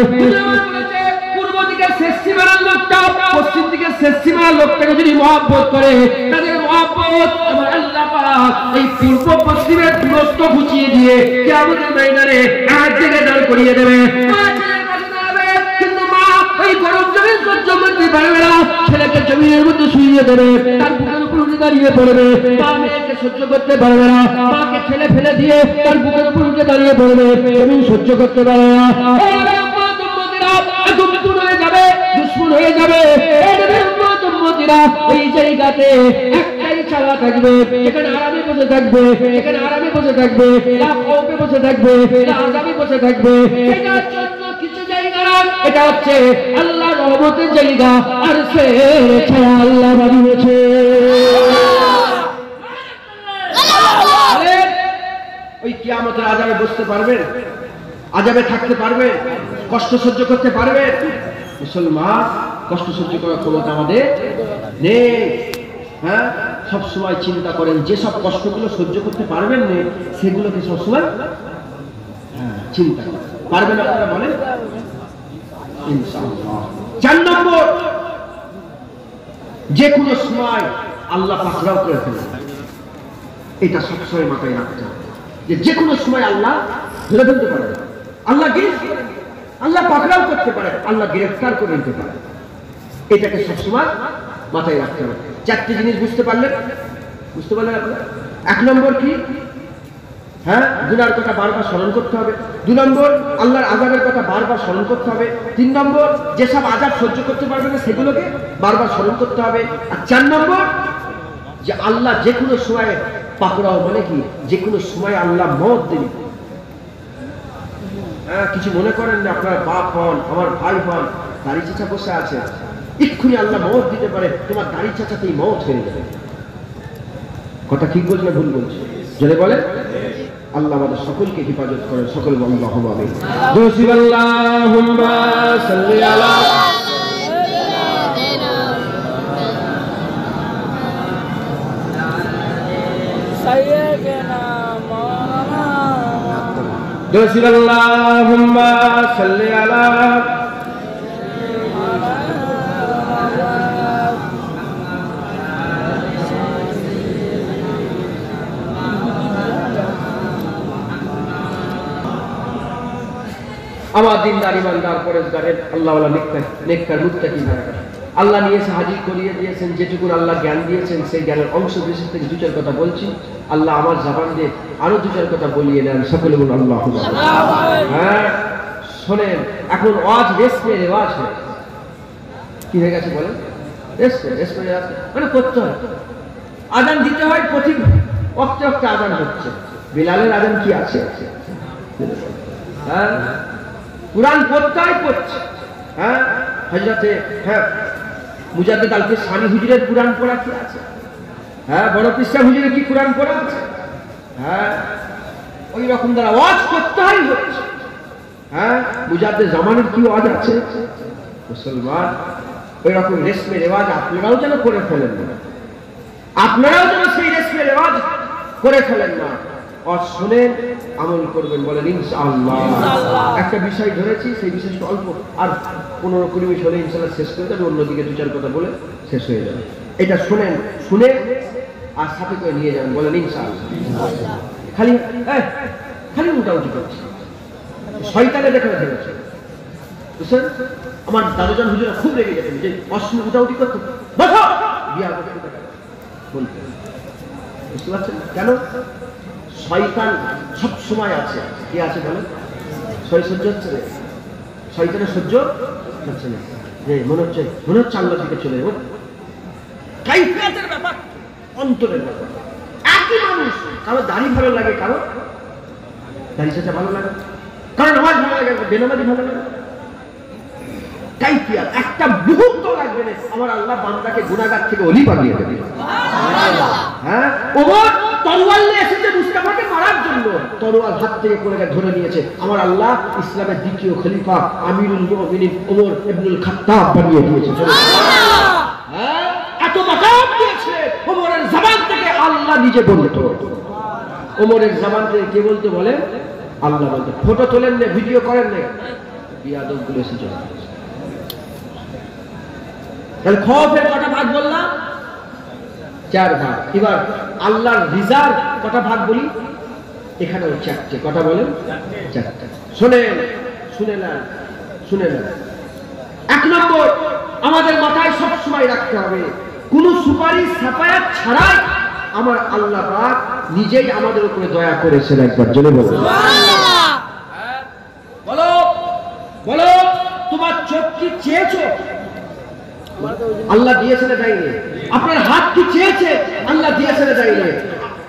Speaker 1: পূর্ব দিকের শেষ সীমানার লোকটা পশ্চিম দিকের শেষ সীমানার লোকটাকে যদি মহব্বত করে, তাদের মহব্বত আমার আল্লাহ পাক এই পূর্ব পশ্চিমের দূরত্ব ঘুচিয়ে দিয়ে কিয়ামতের ময়দানে এক জায়গায় দাঁড় করিয়ে দেবে। কিন্তু মা ওই গরম জমি সহ্য করতে পারবে না, ছেলেকে জমির মধ্যে শুইয়ে দেবে, তার বুকের উপর উঠে দাঁড়িয়ে পড়বে। মা মেয়েকে সহ্য করতে পারবে না, মাকে ঠেলে ফেলে দিয়ে তার বুকের উপর উঠে দাঁড়িয়ে পড়বে, জমিন সহ্য করতে পারবে না। দুশ্মন হয়ে যাবে। ওই জায়গাতে একটাই ছাড়া থাকবে, যেখানে আরামে বসে থাকবে, যেখানে আরামে বসে থাকবে, বসে থাকবে, আরামে বসে থাকবে। এটার জন্য কিছু জায়গা, এটা হচ্ছে আল্লাহ রহমতের জায়গা, আর সে ছায়া আল্লাহ বানিয়েছে। ওই কিয়ামতের আযাবে বসতে পারবেন? আযাবে থাকতে পারবেন? কষ্ট সহ্য করতে পারবেন? মুসলমান, কষ্ট সহ্য করার ক্ষমতা আমাদের নেই। হ্যাঁ, সবসময় চিন্তা করেন যেসব কষ্টগুলো সহ্য করতে পারবেন না, সেগুলোকে সবসময় চিন্তা পারবেন। আপনারা বলেন ইনশাআল্লাহ। 4 নম্বর, যে কোনো সময় আল্লাহ পাকড়াও করে ফেলে। এটা সবসময় মাথায় রাখতে হবে যে যে কোনো সময় আল্লাহ ধরে ফেলতে পারে, আল্লাহ আল্লাহ পাকড়াও করতে পারে, আল্লাহ গ্রেফতার করে নিতে পারে। এটাকে সবসময় মাথায় রাখতে হবে। 4টি জিনিস বুঝতে পারলেন? বুঝতে পারলেন আপনারা? 1 নম্বর কি? হ্যাঁ, গুনার কথা বারবার স্মরণ করতে হবে। 2 নম্বর, আল্লাহর আযাবের কথা বারবার স্মরণ করতে হবে। 3 নম্বর, যেসব আযাব সহ্য করতে পারবে না সেগুলোকে বারবার স্মরণ করতে হবে। আর 4 নম্বর, যে আল্লাহ যে কোনো সময় পাকড়াও মানে কি যে কোনো সময় আল্লাহ মওত দেবে। হ্যাঁ, কিছু মনে করেন না, আপনার বাপ হন, আমার ভাই হন, দাড়ি চাচা বসে আছে, এক্ষুনি আল্লাহ মওত দিতে পারে, তোমার দাড়ি চাচাতেই মওত হয়ে যাবে। কথা ঠিক বলছে না ভুল বলছে? যদি বলে আল্লাহ আমাদের সকলকে হেফাজত করেন, সকল আল্লাহুম্মা আমিন। আল্লাহুম্মা সাল্লি আলা সাইয়্যিদিনা মাওলানা আল্লাহুম্মা সাল্লি আলা আমার দিনদার ইমানদার পরেশগারের আল্লাহওয়ালা নেককার মুত্তাকি যারা আল্লাহ নিয়েছে হাজির করিয়ে দিয়েছেন, যেটুকু আল্লাহ জ্ঞান দিয়েছেন সেই জ্ঞানের অংশ বিশেষ থেকে দু চার কথা বলছি। আল্লাহ আমার জবান দিয়ে আরো দু চার কথা বলিয়ে নেন, সকলে বলুন আল্লাহ। হ্যাঁ শোনেন, এখন ওয়াজ রেসমে রেওয়াজ হয়, কি হয়ে গেছে বলেন? রেসমে রেওয়াজ মানে করতে হয়, আজান দিতে হয়, প্রতি ওয়াক্তে ওয়াক্তে আজান হচ্ছে। বিলালের আজান কি আছে? হ্যাঁ, কুরআন পড়তেই পড়ছে। হ্যাঁ, হযরতে মুজাদ্দিদ আল-কিসানি হুজুরের কুরআন পড়া কি আছে? হ্যাঁ, বড় পৃষ্ঠা হুজুরের কি কুরআন পড়া আছে? হ্যাঁ, ওই রকম দ্বারা ওয়াজ করতেই হচ্ছে। হ্যাঁ, মুজাদ্দিদ জামানের কি ওয়াজ আছে? মুসলমান ওই রকম রেসমে রেওয়াজ আপনারাও যেন করে ফেলেন না, আপনারাও যেন সেই রেসমে রেওয়াজ করে ফেলেন না। আর শুনেন, আমল করবেন, বলেন ইনশাআল্লাহ। একটা বিষয় ধরেছি, সেই বিষয়টা অল্প আর 15-20 মিনিট হলে ইনশাআল্লাহ শেষ করে দেবে, অন্যদিকে দু চার কথা বলে শেষ হয়ে যাবে। এটা শুনেন, শুনে আর সাথে করে নিয়ে যাবেন, বলেন ইনশাআল্লাহ। খালি খালি উঠাউঠি করছে, শয়তানে দেখে ফেলেছে, বুঝছেন? আমার দাদুজান হুজুরা খুব রেগে যেতেন যে অশ্লীল উঠাউঠি করতো, বসো বিয়া বলতে, বুঝতে পারছেন কেন? শয়তান সব সময় আছে। কি আছে বলেন? সহ্য হচ্ছে না, শয়তানের সহ্য হচ্ছে না, যে মনে হচ্ছে আল্লাহর দিকে চলে যাবো। কাইফিয়াতের ব্যাপার, অন্তরের ব্যাপার। একই মানুষ, কারো দাড়ি ভালো লাগে, কারো দাড়ি চাচা ভালো লাগে, কারো নামাজ ভালো লাগে, বেনামাজি ভালো লাগে। কাইফিয়াত একটা মুহূর্ত লাগবে না, আমার আল্লাহ বান্দাকে গুনাহগার থেকে ওলি বানিয়ে দেবে। হ্যাঁ, ওমর তরোয়াল নিয়ে এসেছে মুস্তাফাকে মারার জন্য, তরোয়াল হাত থেকে পড়ে গিয়ে ধরে নিয়েছে, আমার আল্লাহ ইসলামের দ্বিতীয় খলিফা আমিরুল মুমিনিন ওমর ইবনুল খাত্তাব বানিয়ে দিয়েছে। হ্যাঁ, এত মাকাম দিয়েছে। ওমরের জবান থেকে আল্লাহ নিজে বলতো, ওমরের জবান থেকে কে বলতো বলেন? আল্লাহ বলতো। ফটো তোলেন না, ভিডিও করেন না, বিয়াদব গুলো এসে চলে। তাহলে খৌফের কটা ভাগ বললাম? 4 ভাগ। এবার আল্লাহর রিজার কটা ভাগ বলি? এখানেও 4টে। কটা বলেন? 4টে। শুনে না। 1 নম্বর, আমাদের মাথায় সব সময় রাখতে হবে, কোন সুপারিশ সাফায়াত ছাড়াই আমার আল্লাহ পাক নিজেই আমাদের উপরে দয়া করেছেন। একবার জোরে বলো সুবহানাল্লাহ। বলো তোমার চোখ কি চেয়েছো? আল্লাহ দিয়েছে না দেয়নি? আপনার হাত কি চেয়েছে? আল্লাহ দিয়েছে না দেয়নি?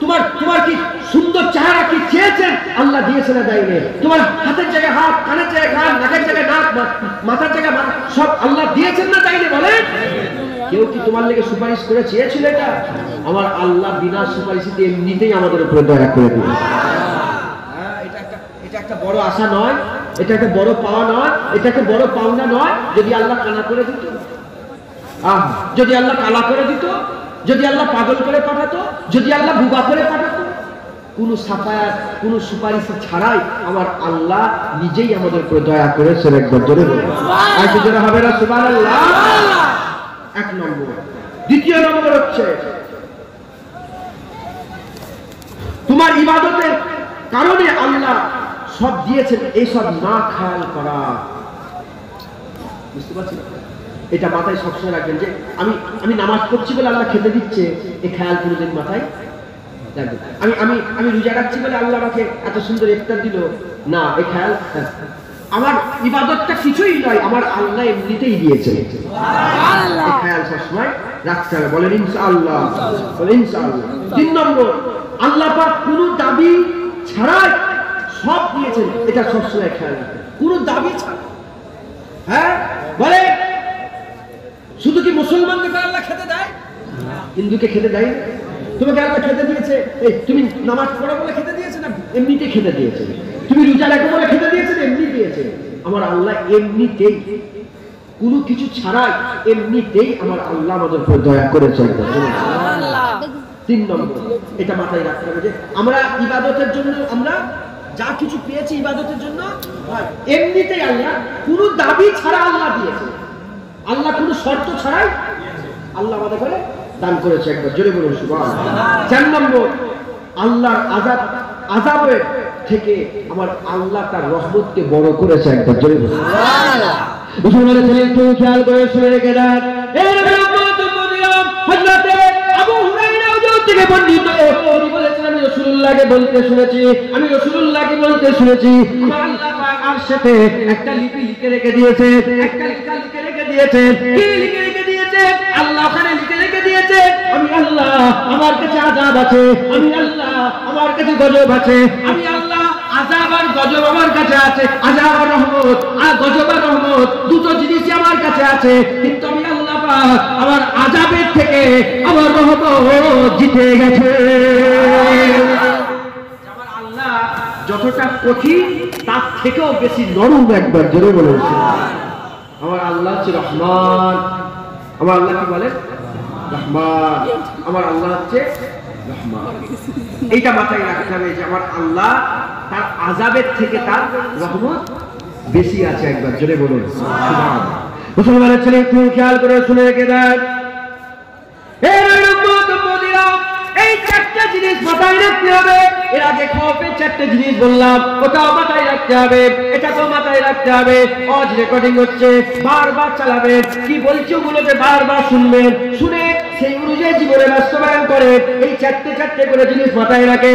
Speaker 1: তোমার কি সুন্দর চেহারা কি চেয়েছেন? আল্লাহ দিয়েছে না দেয়নি? তোমার হাতের জায়গায় হাত, কানের জায়গায় কান, নাকের জায়গায় নাক, মাথার জায়গায় মাথা, সব আল্লাহ দিয়েছেন না দেয়নি বলেন? কেউ কি তোমার লেগে সুপারিশ করে চেয়েছিল এটা? আমার আল্লাহ বিনা সুপারিশে এমনিতেই আমাদের উপরে দয়া করে দিবেন। এটা একটা বড় আশা নয়, এটা একটা বড় পাওয়া নয়, এটা একটা বড় পাওনা নয়। যদি আল্লাহ কানা করে দিত, যদি আল্লাহ কালা করে দিত, যদি আল্লাহ পাগল করে পাঠাতো, যদি আল্লাহ বুবা করে পাঠাতো, কোন সাফায়াত, কোন সুপারিশ ছাড়াই আমার আল্লাহ নিজেই আমাদের উপরে দয়া করেছেন। একবার জোরে বলুন আর কি জোরে হবে না সুবহানাল্লাহ। 1 নম্বর। 2 নম্বর হচ্ছে তোমার ইবাদতের কারণে আল্লাহ সব দিয়েছেন, এই সব না খেয়াল করা। বুঝতে পারছেন? এটা মাথায় সবসময় রাখবেন যে আমি নামাজ পড়ছি বলে আল্লাহ খেতে দিচ্ছে, এই খেয়াল কোনোদিন মাথায় রাখবেন। আমি রোজা রাখছি বলে আল্লাহ আমাকে এত সুন্দর ইফতার দিল না, এই খেয়াল। আমার ইবাদতটা কিছুই নয়, আমার আল্লাহ এমনিতেই দিয়েছে। সুবহানাল্লাহ। এই খেয়াল সবসময় রাখতে হবে, বলেন ইনশাআল্লাহ, বলেন ইনশাআল্লাহ। 3 নম্বর, আল্লাহ পাক কোনো দাবি ছাড়াই সব দিয়েছেন, এটা সবসময় খেয়াল রাখবেন, কোনো দাবি ছাড়া। হ্যাঁ বলে শুধু কি মুসলমানকে আল্লাহ খেতে দেয়? হিন্দুকে খেতে দেয়? তোমাকে আল্লাহ খেতে দিয়েছে, এই তুমি নামাজ পড়ো বলে খেতে দিয়েছে না এমনিতে খেতে দিয়েছে? তুমি রোজা রাখো বলে খেতে দিয়েছে না এমনি দিয়েছে? আমার আল্লাহ এমনিতেই, কোনো কিছু ছাড়াই এমনিতেই আমার আল্লাহ আমাদের উপর দয়া করেছে। 3 নম্বর এটা মাথায় রাখতে হবে যে আমরা ইবাদতের জন্য, আমরা যা কিছু পেয়েছি ইবাদতের জন্য এমনিতেই আল্লাহ, কোনো দাবি ছাড়া আল্লাহ দিয়েছে। আল্লাহ কোনো শর্ত ছাড়াই আল্লাহ আমাদের করে দান করেছে। একবার জোরে বলুন সুবহানাল্লাহ। 4 নম্বর আল্লাহর আযাবের থেকে আমার আল্লাহ তার রহমতকে বড় করেছে। একবার জোরে বলুন সুবহানাল্লাহ। মুসলমানের ছেলে একটু খেয়াল করে শুনে রেখে দেন, আমি রাসূলুল্লাহকে বলতে শুনেছি, আমার আল্লাহ পাক আরশেতে একটা লিপি লিখে রেখে দিয়েছে, একটা লেখা লিখে রেখে দিয়েছে। কি লিখে রেখে দিয়েছে? আল্লাহ ওখানে লিখে রেখে দিয়েছে, আমি আল্লাহ আমার কাছে আযাব আছে, আমি আল্লাহ আমার কাছে গজব আছে, আমি আল্লাহ আযাব আর গজব আমার কাছে আছে, আযাব আর রহমত, আর গজব আর রহমত দুটো জিনিসই আমার কাছে আছে। কিন্তু আমি আল্লাহ পাক আমার আযাবের থেকে আমার রহমত জিতে গেছে। আমার আল্লাহ যতটা কঠিন তার থেকেও বেশি নরম। একবার জোরে বলুন আমার আল্লাহ হচ্ছে রহমান। আমার আল্লাহ কি বলে? রহমান। আমার আল্লাহ হচ্ছে রহমান। এইটা মাথায় রাখতে হবে যে আমার আল্লাহ তার আযাবের থেকে তার রহমত বেশি আছে। একবার জোরে বলুন সুবহানাল্লাহ। মুসলমানের ছেলে একটু খেয়াল করে শুনে রেখে দেন, এই 4টা জিনিস মাথায় রাখতে হবে। এর আগে খৌফের 4টা জিনিস বললাম, ওটাও মাথায় রাখতে হবে, এটাকেও মাথায় রাখতে হবে। অজ রেকর্ডিং হচ্ছে, বারবার চালাবেন, কি বলছি ওগুলোকে বারবার শুনবেন, শুনে সেই অনুযায়ী জীবনে বাস্তবায়ন করে এই 4টে করে জিনিস মাথায় রাখে।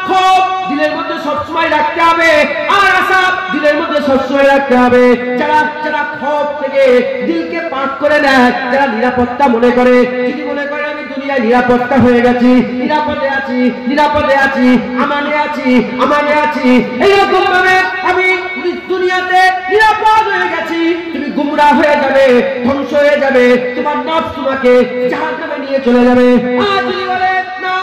Speaker 1: খৌফ দিলের মধ্যে সবসময় রাখতে হবে, আর আশা দিলের মধ্যে সবসময় রাখতে হবে। যারা খৌফ থেকে দিলকে পাক করে নেয়, যারা নিরাপত্তা মনে করে, যদি মনে করে আমি দুনিয়ায় নিরাপত্তা হয়ে গেছি, নিরাপদে আছি, আমানে আছি, এইরকম ভাবে আমি দুনিয়াতে নিরাপদ হয়ে গেছি, তুমি গুমরাহ হয়ে যাবে, ধ্বংস হয়ে যাবে, তোমার নফস তোমাকে জাহান্নামে নিয়ে চলে যাবে। আর যদি বলে না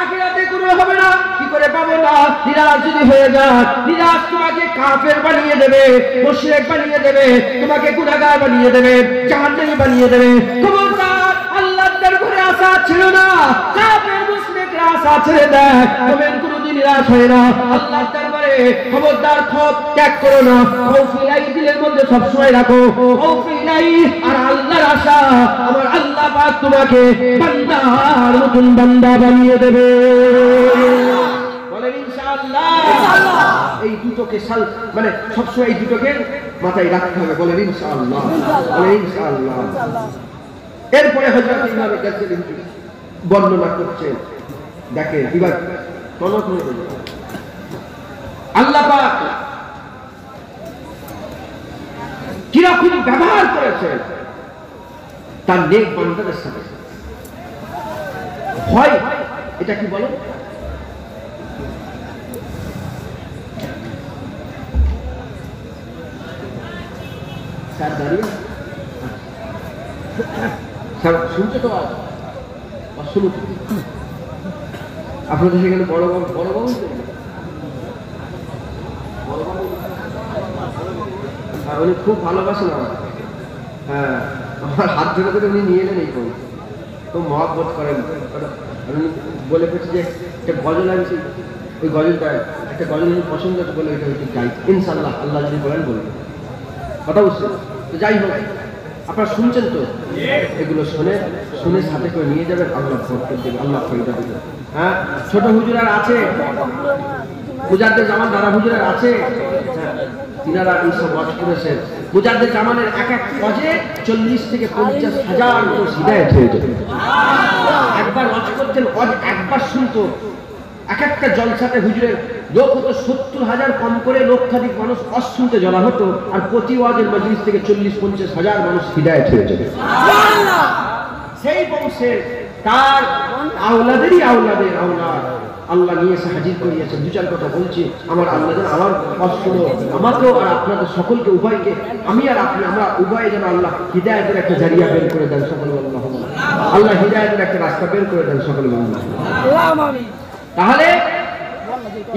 Speaker 1: আখিরাতে কোনো হবে না, কি করে পাবো না, নিরাশ যদি হয়ে যায়, নিরাশ তোমাকে কাফের বানিয়ে দেবে, মুশরিক বানিয়ে দেবে, তোমাকে গুনাহগার বানিয়ে দেবে, জাহান্নামী বানিয়ে দেবে। খবরদার, আল্লাহর দরবারে আশা ছিল না, কাফের মুশরিকরা আশা ছেড়ে দেয়, তুমি কোনোদিন নিরাশ হয় না আল্লাহর দরবারে। খবরদার, খৌফ ত্যাগ করো না, খৌফ নাই দিলের মধ্যে সবসময় রাখো, খৌফ নাই আর আল্লাহর আশা। আমার আল্লাহ পাক তোমাকে বান্দার নতুন বান্দা বানিয়ে দেবে। বলেন ইনশাআল্লাহ। এই দুটোকে মানে সবসময় এই দুটোকে মাথায় রাখতে হবে। বলেন ইনশাআল্লাহ, বলেন ইনশাআল্লাহ। এরপরে হযরত ইমাম গাজ্জালী বর্ণনা করছেন, দেখেন এবার তনক হয়ে গেল। আল্লাহ পাক কিরকম ব্যবহার করেছেন তার নেক বান্দাদের সাথে। ভয়, এটা কি বলো? স্যার দাঁড়িয়ে স্যার শুনছে তো? শুনুন, আপনাদের সেখানে বড় বাবু উনি খুব ভালোবাসেন আমাকে। হ্যাঁ, আমার হাত ধরে ধরে উনি নিয়ে এলেন, এই বই খুব মহব্বত করেন। আমি বলে পেয়েছি যে একটা গজল আনছি, ওই গজলটা একটা গজল উনি পছন্দ আছে বলে ওইটা হচ্ছে গাই। ইনশাআল্লাহ আল্লাহ যদি বলেন বলবেন, কথা বুঝছেন তো? যাই হোক, আপনারা শুনছেন তো? এগুলো শুনে সাথে করে নিয়ে যাবেন, আল্লাহ বরকত দেবে, আল্লাহ ফায়দা দেবে। হ্যাঁ, ছোট হুজুরার আছে, মুজাদ্দেদ জামান দাদা হুজুরার আছে, তিনারা এইসব ওয়াজ করেছেন। মুজাদ্দেদ জামানের এক এক ওয়াজে 40 থেকে 50 হাজার মানুষ হিদায়াত হয়ে যেত। একবার ওয়াজ করতেন, ওয়াজ একবার শুনতো, এক একটা জলসাতে হুজুরের লোক হতো 70,000, কম করে লক্ষাধিক মানুষ ওয়াজ শুনতে জড়া হতো, আর প্রতি ওয়াজের মজলিস থেকে 40-50 হাজার মানুষ হিদায়াত হয়ে যেত। সেই বংশের তার আওলাদেরই আওলাদের আওলাদ আল্লাহ নিয়ে এসে হাজির করিয়েছেন। দু চার কথা বলছি আমার আল্লাহ আমার কষ্ট আমাকেও আর আপনাদের সকলকে উভয়কে আমি আর আপনি আমরা উভয়ে যেন আল্লাহ হিদায়াতের একটা জারিয়া বের করে দেন সকলে আল্লাহ আল্লাহ হিদায়াতের একটা রাস্তা বের করে দেন সকলে আল্লাহ। তাহলে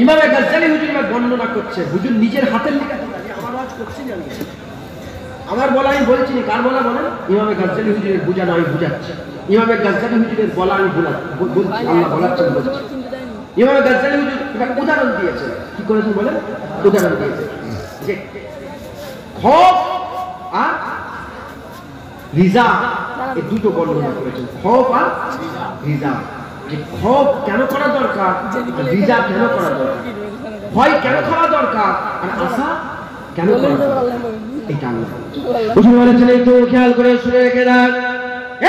Speaker 1: ইমামে গাজ্জালি হুজুর বর্ণনা করছে হুজুর নিজের হাতের লেখা আমার ওয়াজ করছি না আমার বলা আমি বলছি না কার বলা বলেন ইমামে গাজ্জালি হুজুরের বোঝানো আমি বুঝাচ্ছি ইমামে গাজ্জালি হুজুরের বলা আমি বলছি আল্লাহ বলাচ্ছেন বলছি ইমামে গাজ্জালি হুজুর একটা উদাহরণ দিয়েছে কি করেছেন বলেন উদাহরণ দিয়েছে যে খৌফ আর রিজা এই দুটো বর্ণনা করেছেন খৌফ আর রিজা যে খৌফ কেন করা দরকার রিজা কেন করা দরকার ভয় কেন করা দরকার আর আশা কেন করা দরকার এটা আল্লাহ হুজুর বলেছেন একটু খেয়াল করে শুনে রেখে দেন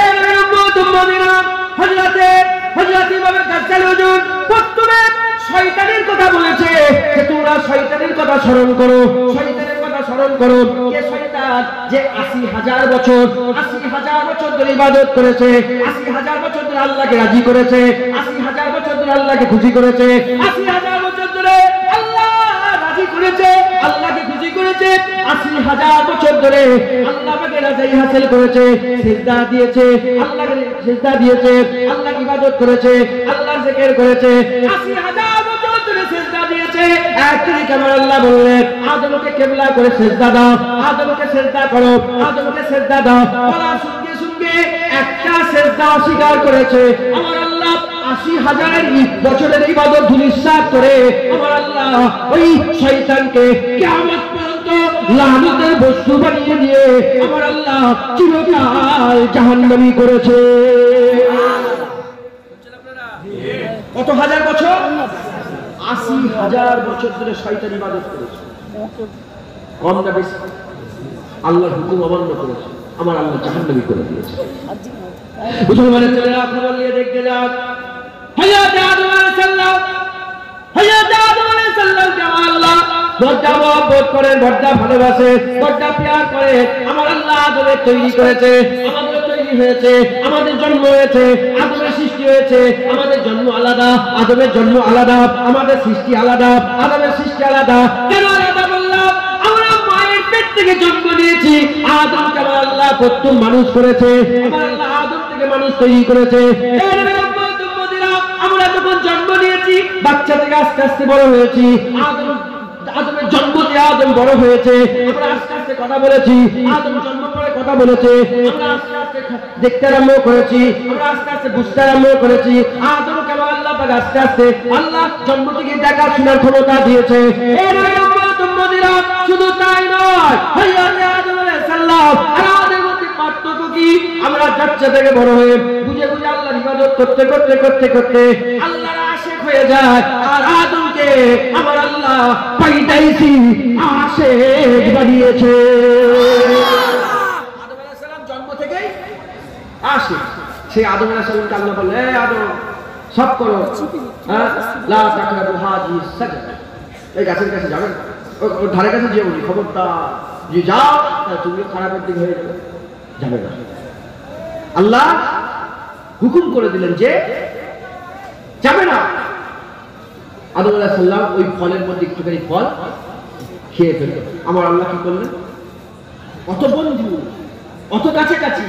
Speaker 1: এ উম্মত উম্মতিরা হযরত ইমামে গাজ্জালি হুজুর প্রথমে শয়তানের কথা বলেছে যে তোমরা শয়তানের কথা স্মরণ করো শয়তানের কথা স্মরণ করো কে শয়তান যে ৮০,০০০ বছর ধরে ইবাদত করেছে ৮০,০০০ বছর ধরে আল্লাহকে রাজি করেছে ৮০,০০০ বছর ধরে আল্লাহকে খুশি করেছে ৮০,০০০ বছর ধরে আল্লাহ রাজি করেছে আল্লাহকে খুশি করেছে ৮০,০০০ বছর ধরে আল্লাহকে রাজি হাসিল করেছে সিজদা দিয়েছে আল্লাহকে সিজদা দিয়েছে আল্লাহর ইবাদত করেছে আল্লাহর জিকির করেছে ৮০,০০০ বছর ধরে সিজদা দিয়েছে একদিন কেমন আল্লাহ বললেন আদমকে কিবলা করে সিজদা দাও আদমকে সিজদা করো আদমকে সিজদা দাও বলার সঙ্গে সঙ্গে একটা সিজদা অস্বীকার করেছে আমার আল্লাহ ৮০,০০০ বছরের ইবাদত ধুলিস্যাৎ করে আমার আল্লাহ ওই শয়তানকে কিয়ামত পর্যন্ত লানতের বস্তু বানিয়ে দিয়ে আমার আল্লাহ চিরকাল জাহান্নামী করেছে। কত হাজার বছর ৮০,০০০ বছর ধরে শয়তান ইবাদত করেছে কম না বেশি আল্লাহর হুকুম অমান্য করেছে আমার আল্লাহ জাহান্নামী করে দিয়েছে। মুসলমানের ছেলেরা খবর নিয়ে দেখতে যাক হযরত আদম আলাইহিস সালামকে আল্লাহ বড় মহব্বত করেন বড় ভালোবাসে বড় প্যার করে আমার আল্লাহ আদমের তৈরি করেছে আমাদের তৈরি হয়েছে আমাদের জন্ম হয়েছে আদমের সৃষ্টি হয়েছে আমাদের জন্ম আলাদা আদমের জন্ম আলাদা আমাদের সৃষ্টি আলাদা আদমের সৃষ্টি আলাদা কেন আলাদা বললাম আমরা মায়ের পেট থেকে জন্ম নিয়েছি আদমকে আমার আল্লাহ প্রথম মানুষ করেছে আমার আল্লাহ আদম থেকে মানুষ তৈরি করেছে আমরা যখন জন্ম নিয়েছি বাচ্চা থেকে আস্তে আস্তে বড় হয়েছি আদমের জন্ম দিয়ে আদম বড় হয়েছে আমরা আস্তে আস্তে কথা বলেছি আদম জন্ম পরে কথা বলেছে আমরা আস্তে আস্তে দেখতে আরম্ভ করেছি আমরা আস্তে আস্তে বুঝতে আরম্ভ করেছি আদম কেন আল্লাহ পাক আস্তে আস্তে আল্লাহ জন্ম থেকে দেখা শোনার ক্ষমতা দিয়েছে শুধু তাই নয় হযরত আদম আলাইহিস সালাম আর আমাদের মধ্যে পার্থক্য কি আমরা বাচ্চা থেকে বড় হয়ে বুঝে বুঝে আল্লাহর ইবাদত করতে করতে করতে করতে আল্লাহর আশিক হয়ে যায় আর আদমকে আমার আল্লাহ পাইতাইছি আশিক বানিয়েছে। আদম আলাইহিস সালাম জন্ম থেকেই আশিক সেই আদম আলাইহিস সালামকে আল্লাহ বললেন হে আদম সব করো লা তাকরাবু হাযিহিস সাজদা এই গাছের কাছে যাবেন ওর ধারে কাছে যেও নি খবরদার যে যাও তুমি খারাপের দিকে হয়ে যাবে না আল্লাহ হুকুম করে দিলেন যে যাবে না আদম আলাইহিস সালাম ওই ফলের মধ্যে একটুখানি ফল খেয়ে ফেলল আমার আল্লাহ কি করলেন অত বন্ধু অত কাছাকাছি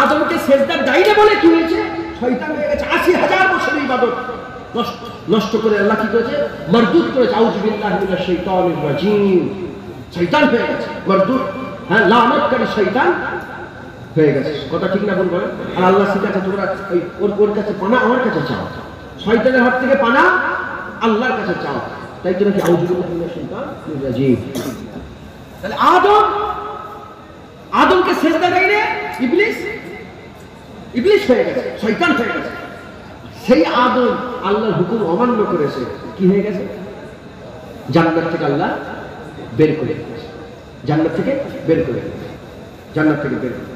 Speaker 1: আদমকে সেজদার দায়িত্ব বলে কি হয়েছে শয়তান হয়ে গেছে ৮০,০০০ বছর ইবাদত নষ্ট করে আল্লাহ কি করেছে মারদুদ করেছে আউযু বিল্লাহি মিনাশ শাইতানির রাজিম শয়তান হয়ে গেছে মারদুদ হ্যাঁ লানত শয়তান হয়ে গেছে কথা ঠিক না বলবেন আর আল্লাহ শিখাচ্ছে তোমরা ওর কাছে পানা আমার কাছে চাও শয়তানের হাত থেকে পানা আল্লাহর কাছে চাও তাই তো নাকি আউযু বিল্লাহি মিনাশ শাইতানির রাজিম তাহলে আদমকে সিজদা দেয়নি ইবলিস হয়ে গেছে শয়তান হয়ে গেছে সেই আদম আল্লাহর হুকুম অমান্য করেছে কি হয়ে গেছে জান্নাত থেকে আল্লাহ বের করে দিয়েছে জান্নাত থেকে বের করে দিয়েছে জান্নাত থেকে বের করে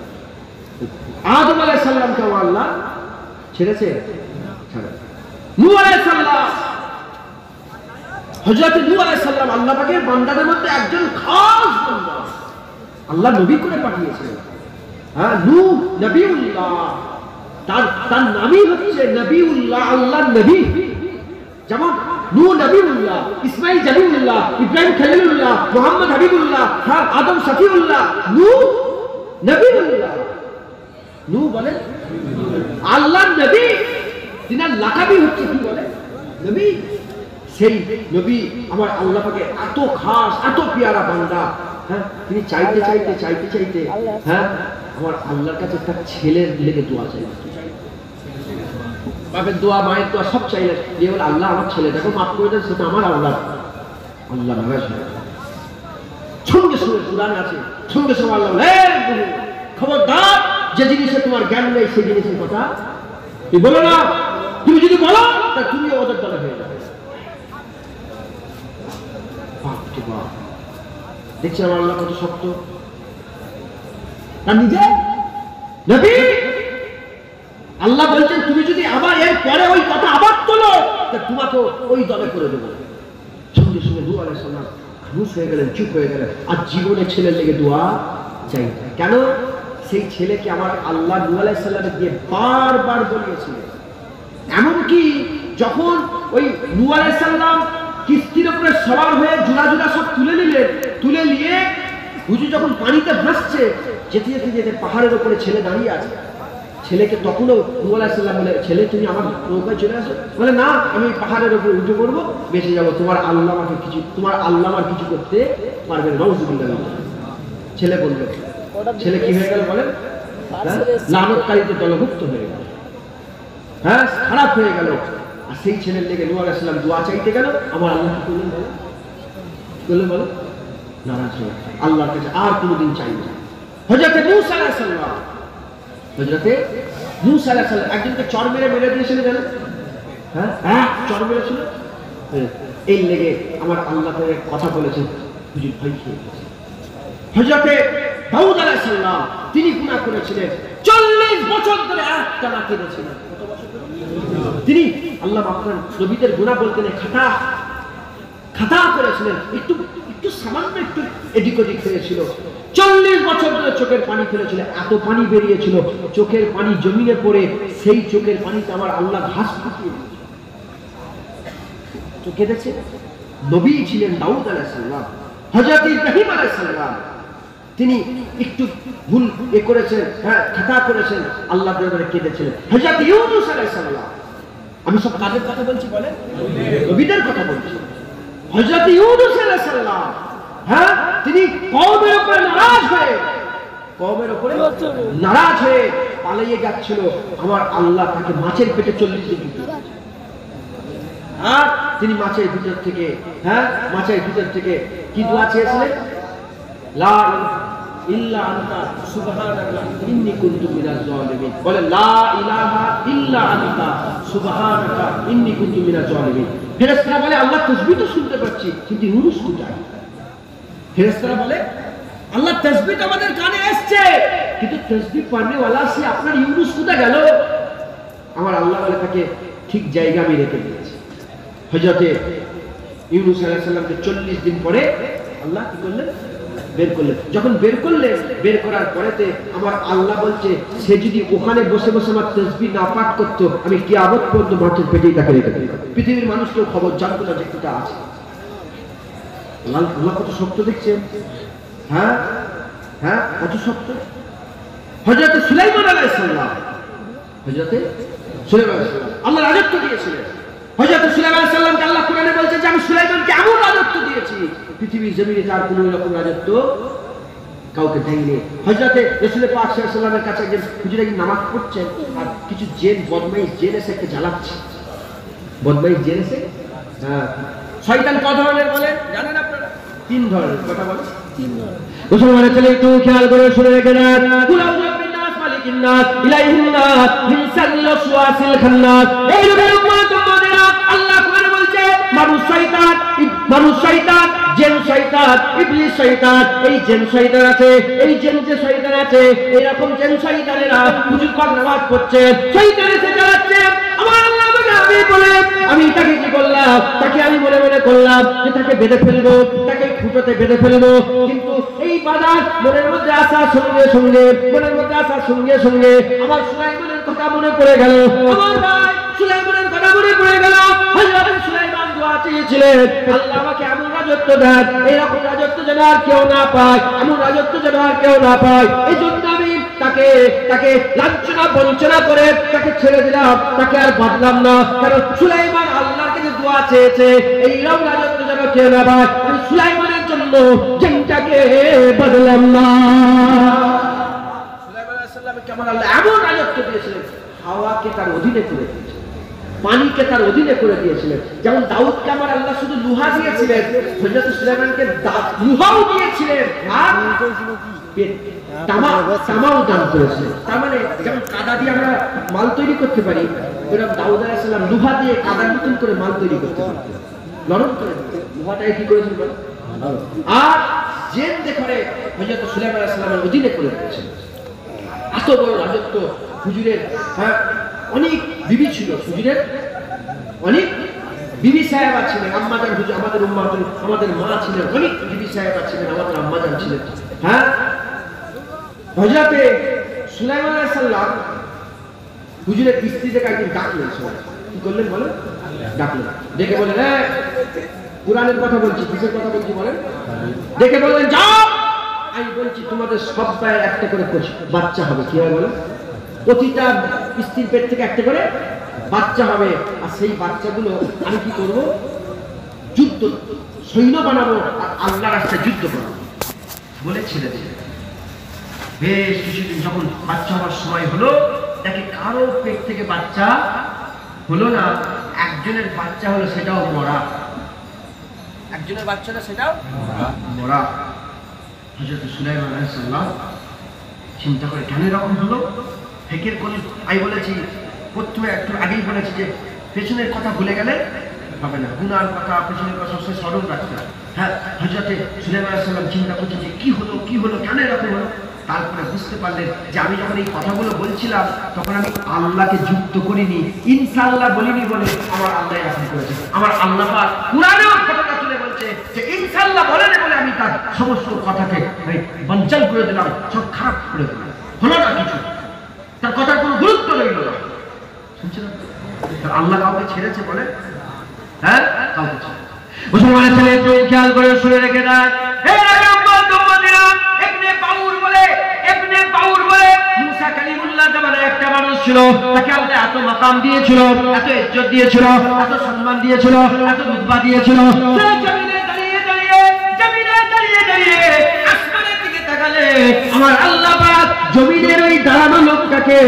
Speaker 1: আদম আলাইহিস সালামকে আল্লাহ ছেড়েছে ছাড়া নূহ আলাইহিস সালাম হযরত নূহ আলাইহিস সালাম আল্লাহ পাকের বান্দাদের মধ্যে একজন খাস বান্দা আল্লাহ নবী করে পাঠিয়েছিলেন হ্যাঁ নূহ নবিউল্লাহ
Speaker 2: তার নামই হচ্ছে নবিউল্লাহ, আল্লাহর নবী। যেমন নূহ নবিউল্লাহ, ইসমাইল জবিউল্লাহ, ইব্রাহিম খলিলুল্লাহ, মুহাম্মদ হাবিবুল্লাহ, আদম শফিউল্লাহ, নূহ নবিউল্লাহ। নূহ বলে আল্লাহর নবী, তিনার লাকাবই হচ্ছে কি বলে নবী। সেই নবী আমার আল্লাহ পাকে এত খাস, এত পেয়ারা বান্দা, হ্যাঁ, তিনি চাইতে চাইতে চাইতে চাইতে, হ্যাঁ, আমার আল্লাহর কাছে তার ছেলের লেগে দোয়া চাই, বাপের দোয়া, মায়ের দোয়া সব চাইলে, যে বলে আল্লাহ আমার ছেলেটাকে মাফ করে দেন, সেটা আমার আল্লাহ। আল্লাহ নারাজ হয়, সঙ্গে সঙ্গে কুরআনে আছে, সঙ্গে সঙ্গে আল্লাহ খবরদার, যে জিনিসে তোমার জ্ঞান নেই সেই জিনিসের কথা তুমি বলো না। তুমি যদি বলো তা তুমি ওদের দলে হয়ে যাবে। দেখছি আমার আল্লাহ কত শক্ত। তার নিজে নবী আল্লাহ বলছেন তুমি যদি আবার এর পরে ওই কথা আবার তোলো তা তোমাকে ওই দলে করে দেবো। সঙ্গে সঙ্গে দোয়া আলাইহিস সালাম খামোশ হয়ে গেলেন, চুপ হয়ে গেলেন, আর জীবনে ছেলের লেগে দোয়া চাই। কেন? সেই ছেলেকে আমার আল্লাহ নূহ আলাইহিস সালামের দিয়ে বারবার বলিয়েছিলেন। এমনকি যখন ওই নূহ আলাইহিস সালাম কিস্তির উপরে সওয়ার হয়ে জোড়া জোড়া সব তুলে নিলেন, তুলে নিয়ে হুজুর যখন পানিতে ভাসছে, যেতে যেতে যেতে পাহাড়ের উপরে ছেলে দাঁড়িয়ে আছে। ছেলেকে তখনও নূহ আলাইহিস সালাম বলে, ছেলে তুমি আমার নৌকায় চলে আসো। বলে না, আমি পাহাড়ের উপরে উঠে পড়বো, বেঁচে যাবো, তোমার আল্লাহ আমার কিছু করতে পারবে না। নাউযুবিল্লাহ। ছেলে বলল, ছেলে কি হয়ে গেল বলেন? লানতকারীতে দলভুক্ত হয়ে গেল, হ্যাঁ, খারাপ হয়ে গেল। আর সেই ছেলের লেগে নূহ আলাইহিস সালাম দোয়া চাইতে গেল, আমার আল্লাহ কি করলেন বলে বলে নারাজ হয়ে আল্লাহর কাছে আর কোনোদিন চাই না। হযরতে মূসা আলাইহিস সালাম, হযরতে মূসা আলাইহিস সালাম একজনকে চড় মেরে দিয়েছিলেন জানেন? হ্যাঁ, চড় মেরেছিল। এই লেগে আমার আল্লাহ তাআলা কথা বলেছেন, হুজুর ভয় খেয়ে গেছে। হযরতে দাউদ আলাইহিস সালাম তিনি গুনাহ করেছিলেন, 40 বছর ধরে একটানা কেঁদেছিলেন। কত বছর ধরে? তিনি আল্লাহ আপনার নবীদের গুনাহ বলতে নেই, খাতা করেছিলেন, একটু সামান্য একটু এদিক ওদিক হয়েছিল। 40 বছর ধরে চোখের পানি ফেলেছিল, এত পানি বেরিয়েছিল, চোখের পানি জমিনে পড়ে সেই চোখের পানিতে আমার আল্লাহ ঘাস ফুটিয়ে দিয়েছিল। তো কেঁদেছে। নবী ছিলেন দাউদ আলাইহিস সালাম। হযরত ইব্রাহিম আলাইহিস সালাম তিনি একটু ভুল করেছেন, হ্যাঁ, খাতা করেছেন, আল্লাহ দরবারে কেঁদেছিলেন। হযরত ইউনূস আলাইহিস সালাম, আমি সব কাদের কথা বলছি বলেন? নবীদের কথা বলছি। হযরত ইউনূস আলাইহিস সালাম, হ্যাঁ, তিনি কওমের উপরে নারাজ হয়ে পালিয়ে যাচ্ছিল। আমার আল্লাহ তাকে মাছের পেটে 40 দিন দিয়েছে। আর তিনি মাছের ভিতর থেকে কি দোয়া চেয়েছিলেন? লা ইল্লা আনতা সুবহানাকা ইন্নী কুনতু মিনাজ জালিমিন। বলে লা ইলাহা ইল্লা আনতা সুবহানাকা ইন্নী কুনতু মিনাজ জালিমিন। ফেরেশতারা বলে আল্লাহ তাসবিহ তো শুনতে পাচ্ছি, কিন্তু ইউনূস কোথায়? ফেরেশতারা বলে আল্লাহ তাসবিহ আমাদের কানে আসছে, কিন্তু তাসবিহ পড়নেওয়ালা সে আপনার ইউনূস কোথায় গেল? আমার আল্লাহ বলে তাকে ঠিক জায়গা আমি রেখে দিয়েছি। হযরতে ইউনূস আলাইহিস সালামকে 40 দিন পরে আল্লাহ কি করলেন? বের করলেন। যখন বের করার পরেতে আমার আল্লাহ বলছে, সে যদি ওখানে বসে বসে আমার তাসবিহ না পাঠ করতো, আমি কিয়ামত পর্যন্ত মাটির পেটেই তাকে রেখে দিতাম। পৃথিবীর মানুষ কেউ খবর জানতো না যে এটা আছে। আল্লাহ কত শক্ত দেখছেন, হ্যাঁ, কত শক্ত। হযরতে সুলাইমান আলাইহিস সালাম, আল্লাহ রাজত্ব দিয়েছিলেন। হযরতে সুলাইমান আলাইহিস সালামকে আল্লাহ কোরআনে বলছে যে আমি সুলাইমানকে এমন রাজত্ব দিয়েছি, পৃথিবীর জমিনে তার কোনো রকম রাজত্ব কাউকে দেয়নি। হযরতে রাসূল পাক সাল্লাল্লাহু আলাইহি ওয়াসাল্লামের কাছে একজন হুজুর একদিন নামাজ পড়ছেন, আর কিছু বদমাইশ এসে একটা জ্বালাচ্ছে। শয়তান কত ধরনের বলে জানেন আপনারা? 3 ধরনের। কথা বলে 3 ধরনের। মুসলমানের ছেলে একটু খেয়াল করে শুনে রেখে যান। আল্লাহ কোরআনে বলছে মানুষ শয়তান, জিন শয়তান, ইবলিস শয়তান। এই জিন শয়তান আছে, এই জিন যে শয়তান আছে, এরকম জিন শয়তানেরা হুজুর পাক নামাজ পড়ছে, শয়তান এসে যাচ্ছে। আমার আল্লাহ আমি তাকে কি করলাম? তাকে আমি মনে করলাম যে তাকে বেঁধে ফেলবো, তাকে ফুটোতে বেঁধে ফেলবো। কিন্তু এই বাজার মনের মধ্যে আসার সঙ্গে সঙ্গে আমার সুলাইমানের কথা মনে পড়ে গেল, আমার ভাই সুলাইমানের কথা মনে পড়ে গেল। হযরত সুলাইমান দোয়া চেয়েছিলেন, আল্লাহ আমাকে এমন রাজত্ব দেন, এরকম রাজত্ব যেন আর কেউ না পায়, এমন রাজত্ব যেন আর কেউ না পায়। এই জন্য আমি তাকে লাঞ্ছনা বঞ্চনা করে তাকে ছেড়ে দিলাম, তাকে আর বাঁধলাম না। কারণ সুলাইমান আল্লাহর কাছে দোয়া চেয়েছে, এইরকম রাজত্ব যেন কেউ না পায়। আমি সুলাইমানের জন্য জমিটাকে বাঁধলাম না। সুলাইমান আলাইহিস সালামকে কেমন আল্লাহ এমন রাজত্ব দিয়েছিলেন, হাওয়াকে তার অধীনে করে দিয়েছিলেন, পানিকে তার অধীনে করে দিয়েছিলেন। যেমন দাউদকে আমার আল্লাহ শুধু লোহা দিয়েছিলেন, হযরত সুলাইমানকে লোহাও দিয়েছিলেন আর তামাও দান করেছিলেন। তার মানে যেমন কাদা দিয়ে আমরা মাল তৈরি করতে পারি, এরকম দাউদ আলাইহিস সালাম লোহা দিয়ে কাদার মতন করে মাল তৈরি করতে পারতেন, নরম করে লোহাটাকে কি করেছিলেন আর জেন্দে করে হযরত সুলাইমান আলাইহিস সালামের অধীনে করে দিয়েছিলেন। এত বড় রাজত্ব হুজুরের। অনেক বিবি ছিল হুজুরের, অনেক বিবি সাহেবা ছিলেন, আম্মাজান হুজুর আমাদের উম্মাতের আমাদের মা ছিলেন, অনেক বিবি সাহেবা ছিলেন, আমাদের আম্মাজান ছিলেন। হযরতে সুলাইমান আলাইহিস সালাম হুজুরের স্ত্রীকে একদিন ডাকলেন। কি করলেন বলেন? ডাকলেন, ডেকে বলেন, কুরআনের কথা বলছি, কিসের কথা বলছি বলেন? ডেকে বললেন, যাও, আমি বলছি তোমাদের সব ভাইয়ের একটা করে বাচ্চা হবে। কি হবে বলেন? প্রতিটা স্ত্রীর পেট থেকে একটা করে বাচ্চা হবে, আর সেই বাচ্চাগুলো আমি কি করব? যুদ্ধ সৈন্য বানাবো আর আল্লাহর রাস্তায় যুদ্ধ করবো বলে ছেড়ে দিলেন। বেশ কিছুদিন যখন বাচ্চা হওয়ার সময় হলো, দেখে কারো পেট থেকে বাচ্চা হলো না, একজনের বাচ্চা হলো, সেটাও মরা। একজনের বাচ্চা না, সেটাও মরা। হযরত সুলাইমান আলাইহিস সালাম চিন্তা করে, কেন এরকম হলো? ফেকের কোন আমি বলেছি প্রথমে একটু আগেই বলেছি যে পেছনের কথা ভুলে গেলে হবে না, গুনার কথা পেছনের কথা সে স্মরণ রাখতে হবে। হযরত সুলাইমান আলাইহিস সালাম চিন্তা করছেন যে কি হলো কেন এরকম হলো। তারপরে বুঝতে পারলেন যে আমি যখন এই কথাগুলো বলছিলাম তখন আমি আল্লাহকে যুক্ত করিনি, ইনশাআল্লাহ বলিনি বলে আমার আল্লাহ এরকম করেছে। আমার আল্লাহ পাক কুরআনেও কথাটা তুলে বলছে যে ইনশাআল্লাহ বলেন বলে আমি তার সমস্ত কথাকে বানচাল করে দিলাম, সব খারাপ করে দিলাম, হলো না কিছু, তার কথার কোনো গুরুত্ব রইল না। শুনছেন আল্লাহ কাউকে ছেড়েছে বলে? কাউকে ছেড়েছে। মুসলমানের ছেলে একটু খেয়াল করে শুনে রেখে দেয়, মুসা কালিমুল্লাহ জামানায় একটা মানুষ ছিল, তাকে আল্লাহ এত মাকাম দিয়েছিল, এত ইজ্জত দিয়েছিল, এত সম্মান দিয়েছিল, এত রুতবা দিয়েছিল। সে জমিনে দাঁড়িয়ে দাঁড়িয়ে আসমানের দিকে তাকালে আমার আল্লাহ পাক জমিনের ওই দাঁড়ানো লোকটাকে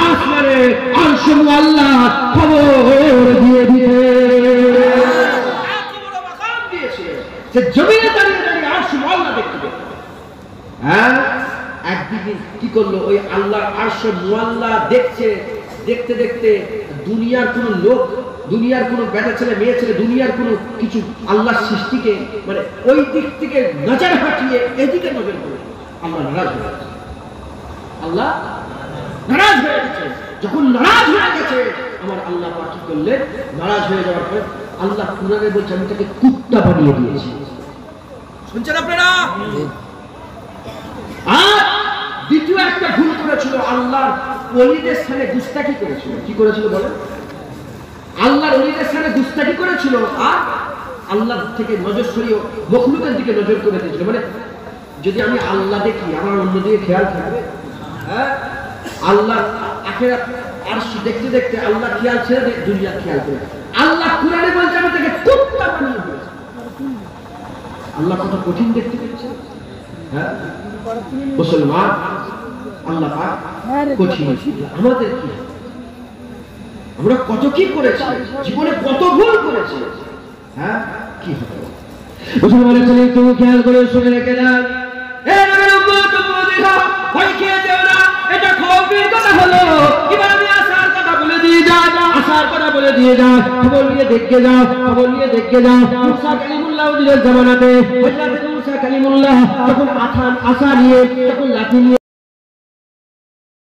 Speaker 2: আসমানে আরশে মুআল্লা খবর দিয়ে দিতে এত বড় মাকাম দিয়েছে। সে জমিনে দাঁড়িয়ে আরশে মুআল্লা দেখতে পেল। একদিন কি করলো, ওই আল্লাহর আরশে মুআল্লা দেখতে দেখতে দুনিয়ার কোন লোক, দুনিয়ার কোন বেটা ছেলে মেয়ে ছেলে, দুনিয়ার কোন কিছু আল্লাহর সৃষ্টিকে মানে ওই দিক থেকে নজর হটিয়ে এদিকে নজর করে আল্লাহ নারাজ হয়ে গেছে। আল্লাহ নারাজ হয়ে গেছে। যখন নারাজ হয়ে গেছে আমার আল্লাহ পাক কি করলেন, নারাজ হয়ে যাওয়ার পর আল্লাহ কুরআনে বলছে আমি তাকে কুত্তা বানিয়ে দিয়েছি। শুনছেন আপনারা? আর দ্বিতীয় একটা ভুল করেছিল, আল্লাহর ওলিদের সামনে গুস্তাখি করেছিল। কি করেছিল বলে? আল্লাহর ওলিদের সামনে গুস্তাখি করেছিল আর আল্লাহ থেকে নজর সরিয়ে মখলুকের দিকে নজর করে দিয়েছিল। মানে যদি আমি আল্লাহ দেখি আমার অন্যদিকে খেয়াল থাকবে। আল্লাহ আখিরাত আরশ দেখতে দেখতে আল্লাহ খেয়াল ছেড়ে দিয়ে দুনিয়া খেয়াল করে। আল্লাহ কুরআনে বলছে আমি তাকে কুত্তা বানিয়ে দিয়েছি। আল্লাহ কত কঠিন দেখতে পেয়েছে। মুসলমান আল্লাহ পাক কঠিন। আমাদের কি, আমরা কত কি করেছি জীবনে, কত ভুল করেছি। কি হবে মুসলমানের ছেলে একটু খেয়াল করে শুনে রেখে দেন। ভয় খেয়ে যেও না, এটা খবরের কথা হলো। এবার আমি আসার কথা বলে দিয়ে যাই, আসার কথা বলে দিয়ে যাই, খবর নিয়ে দেখে যাও, খবর নিয়ে দেখে যাও। মুসা কালিমুল্লাহ ওদের জামানাতে হযরত মুসা কালিমুল্লাহ যখন আসা নিয়ে, তখন লাঠি নিয়ে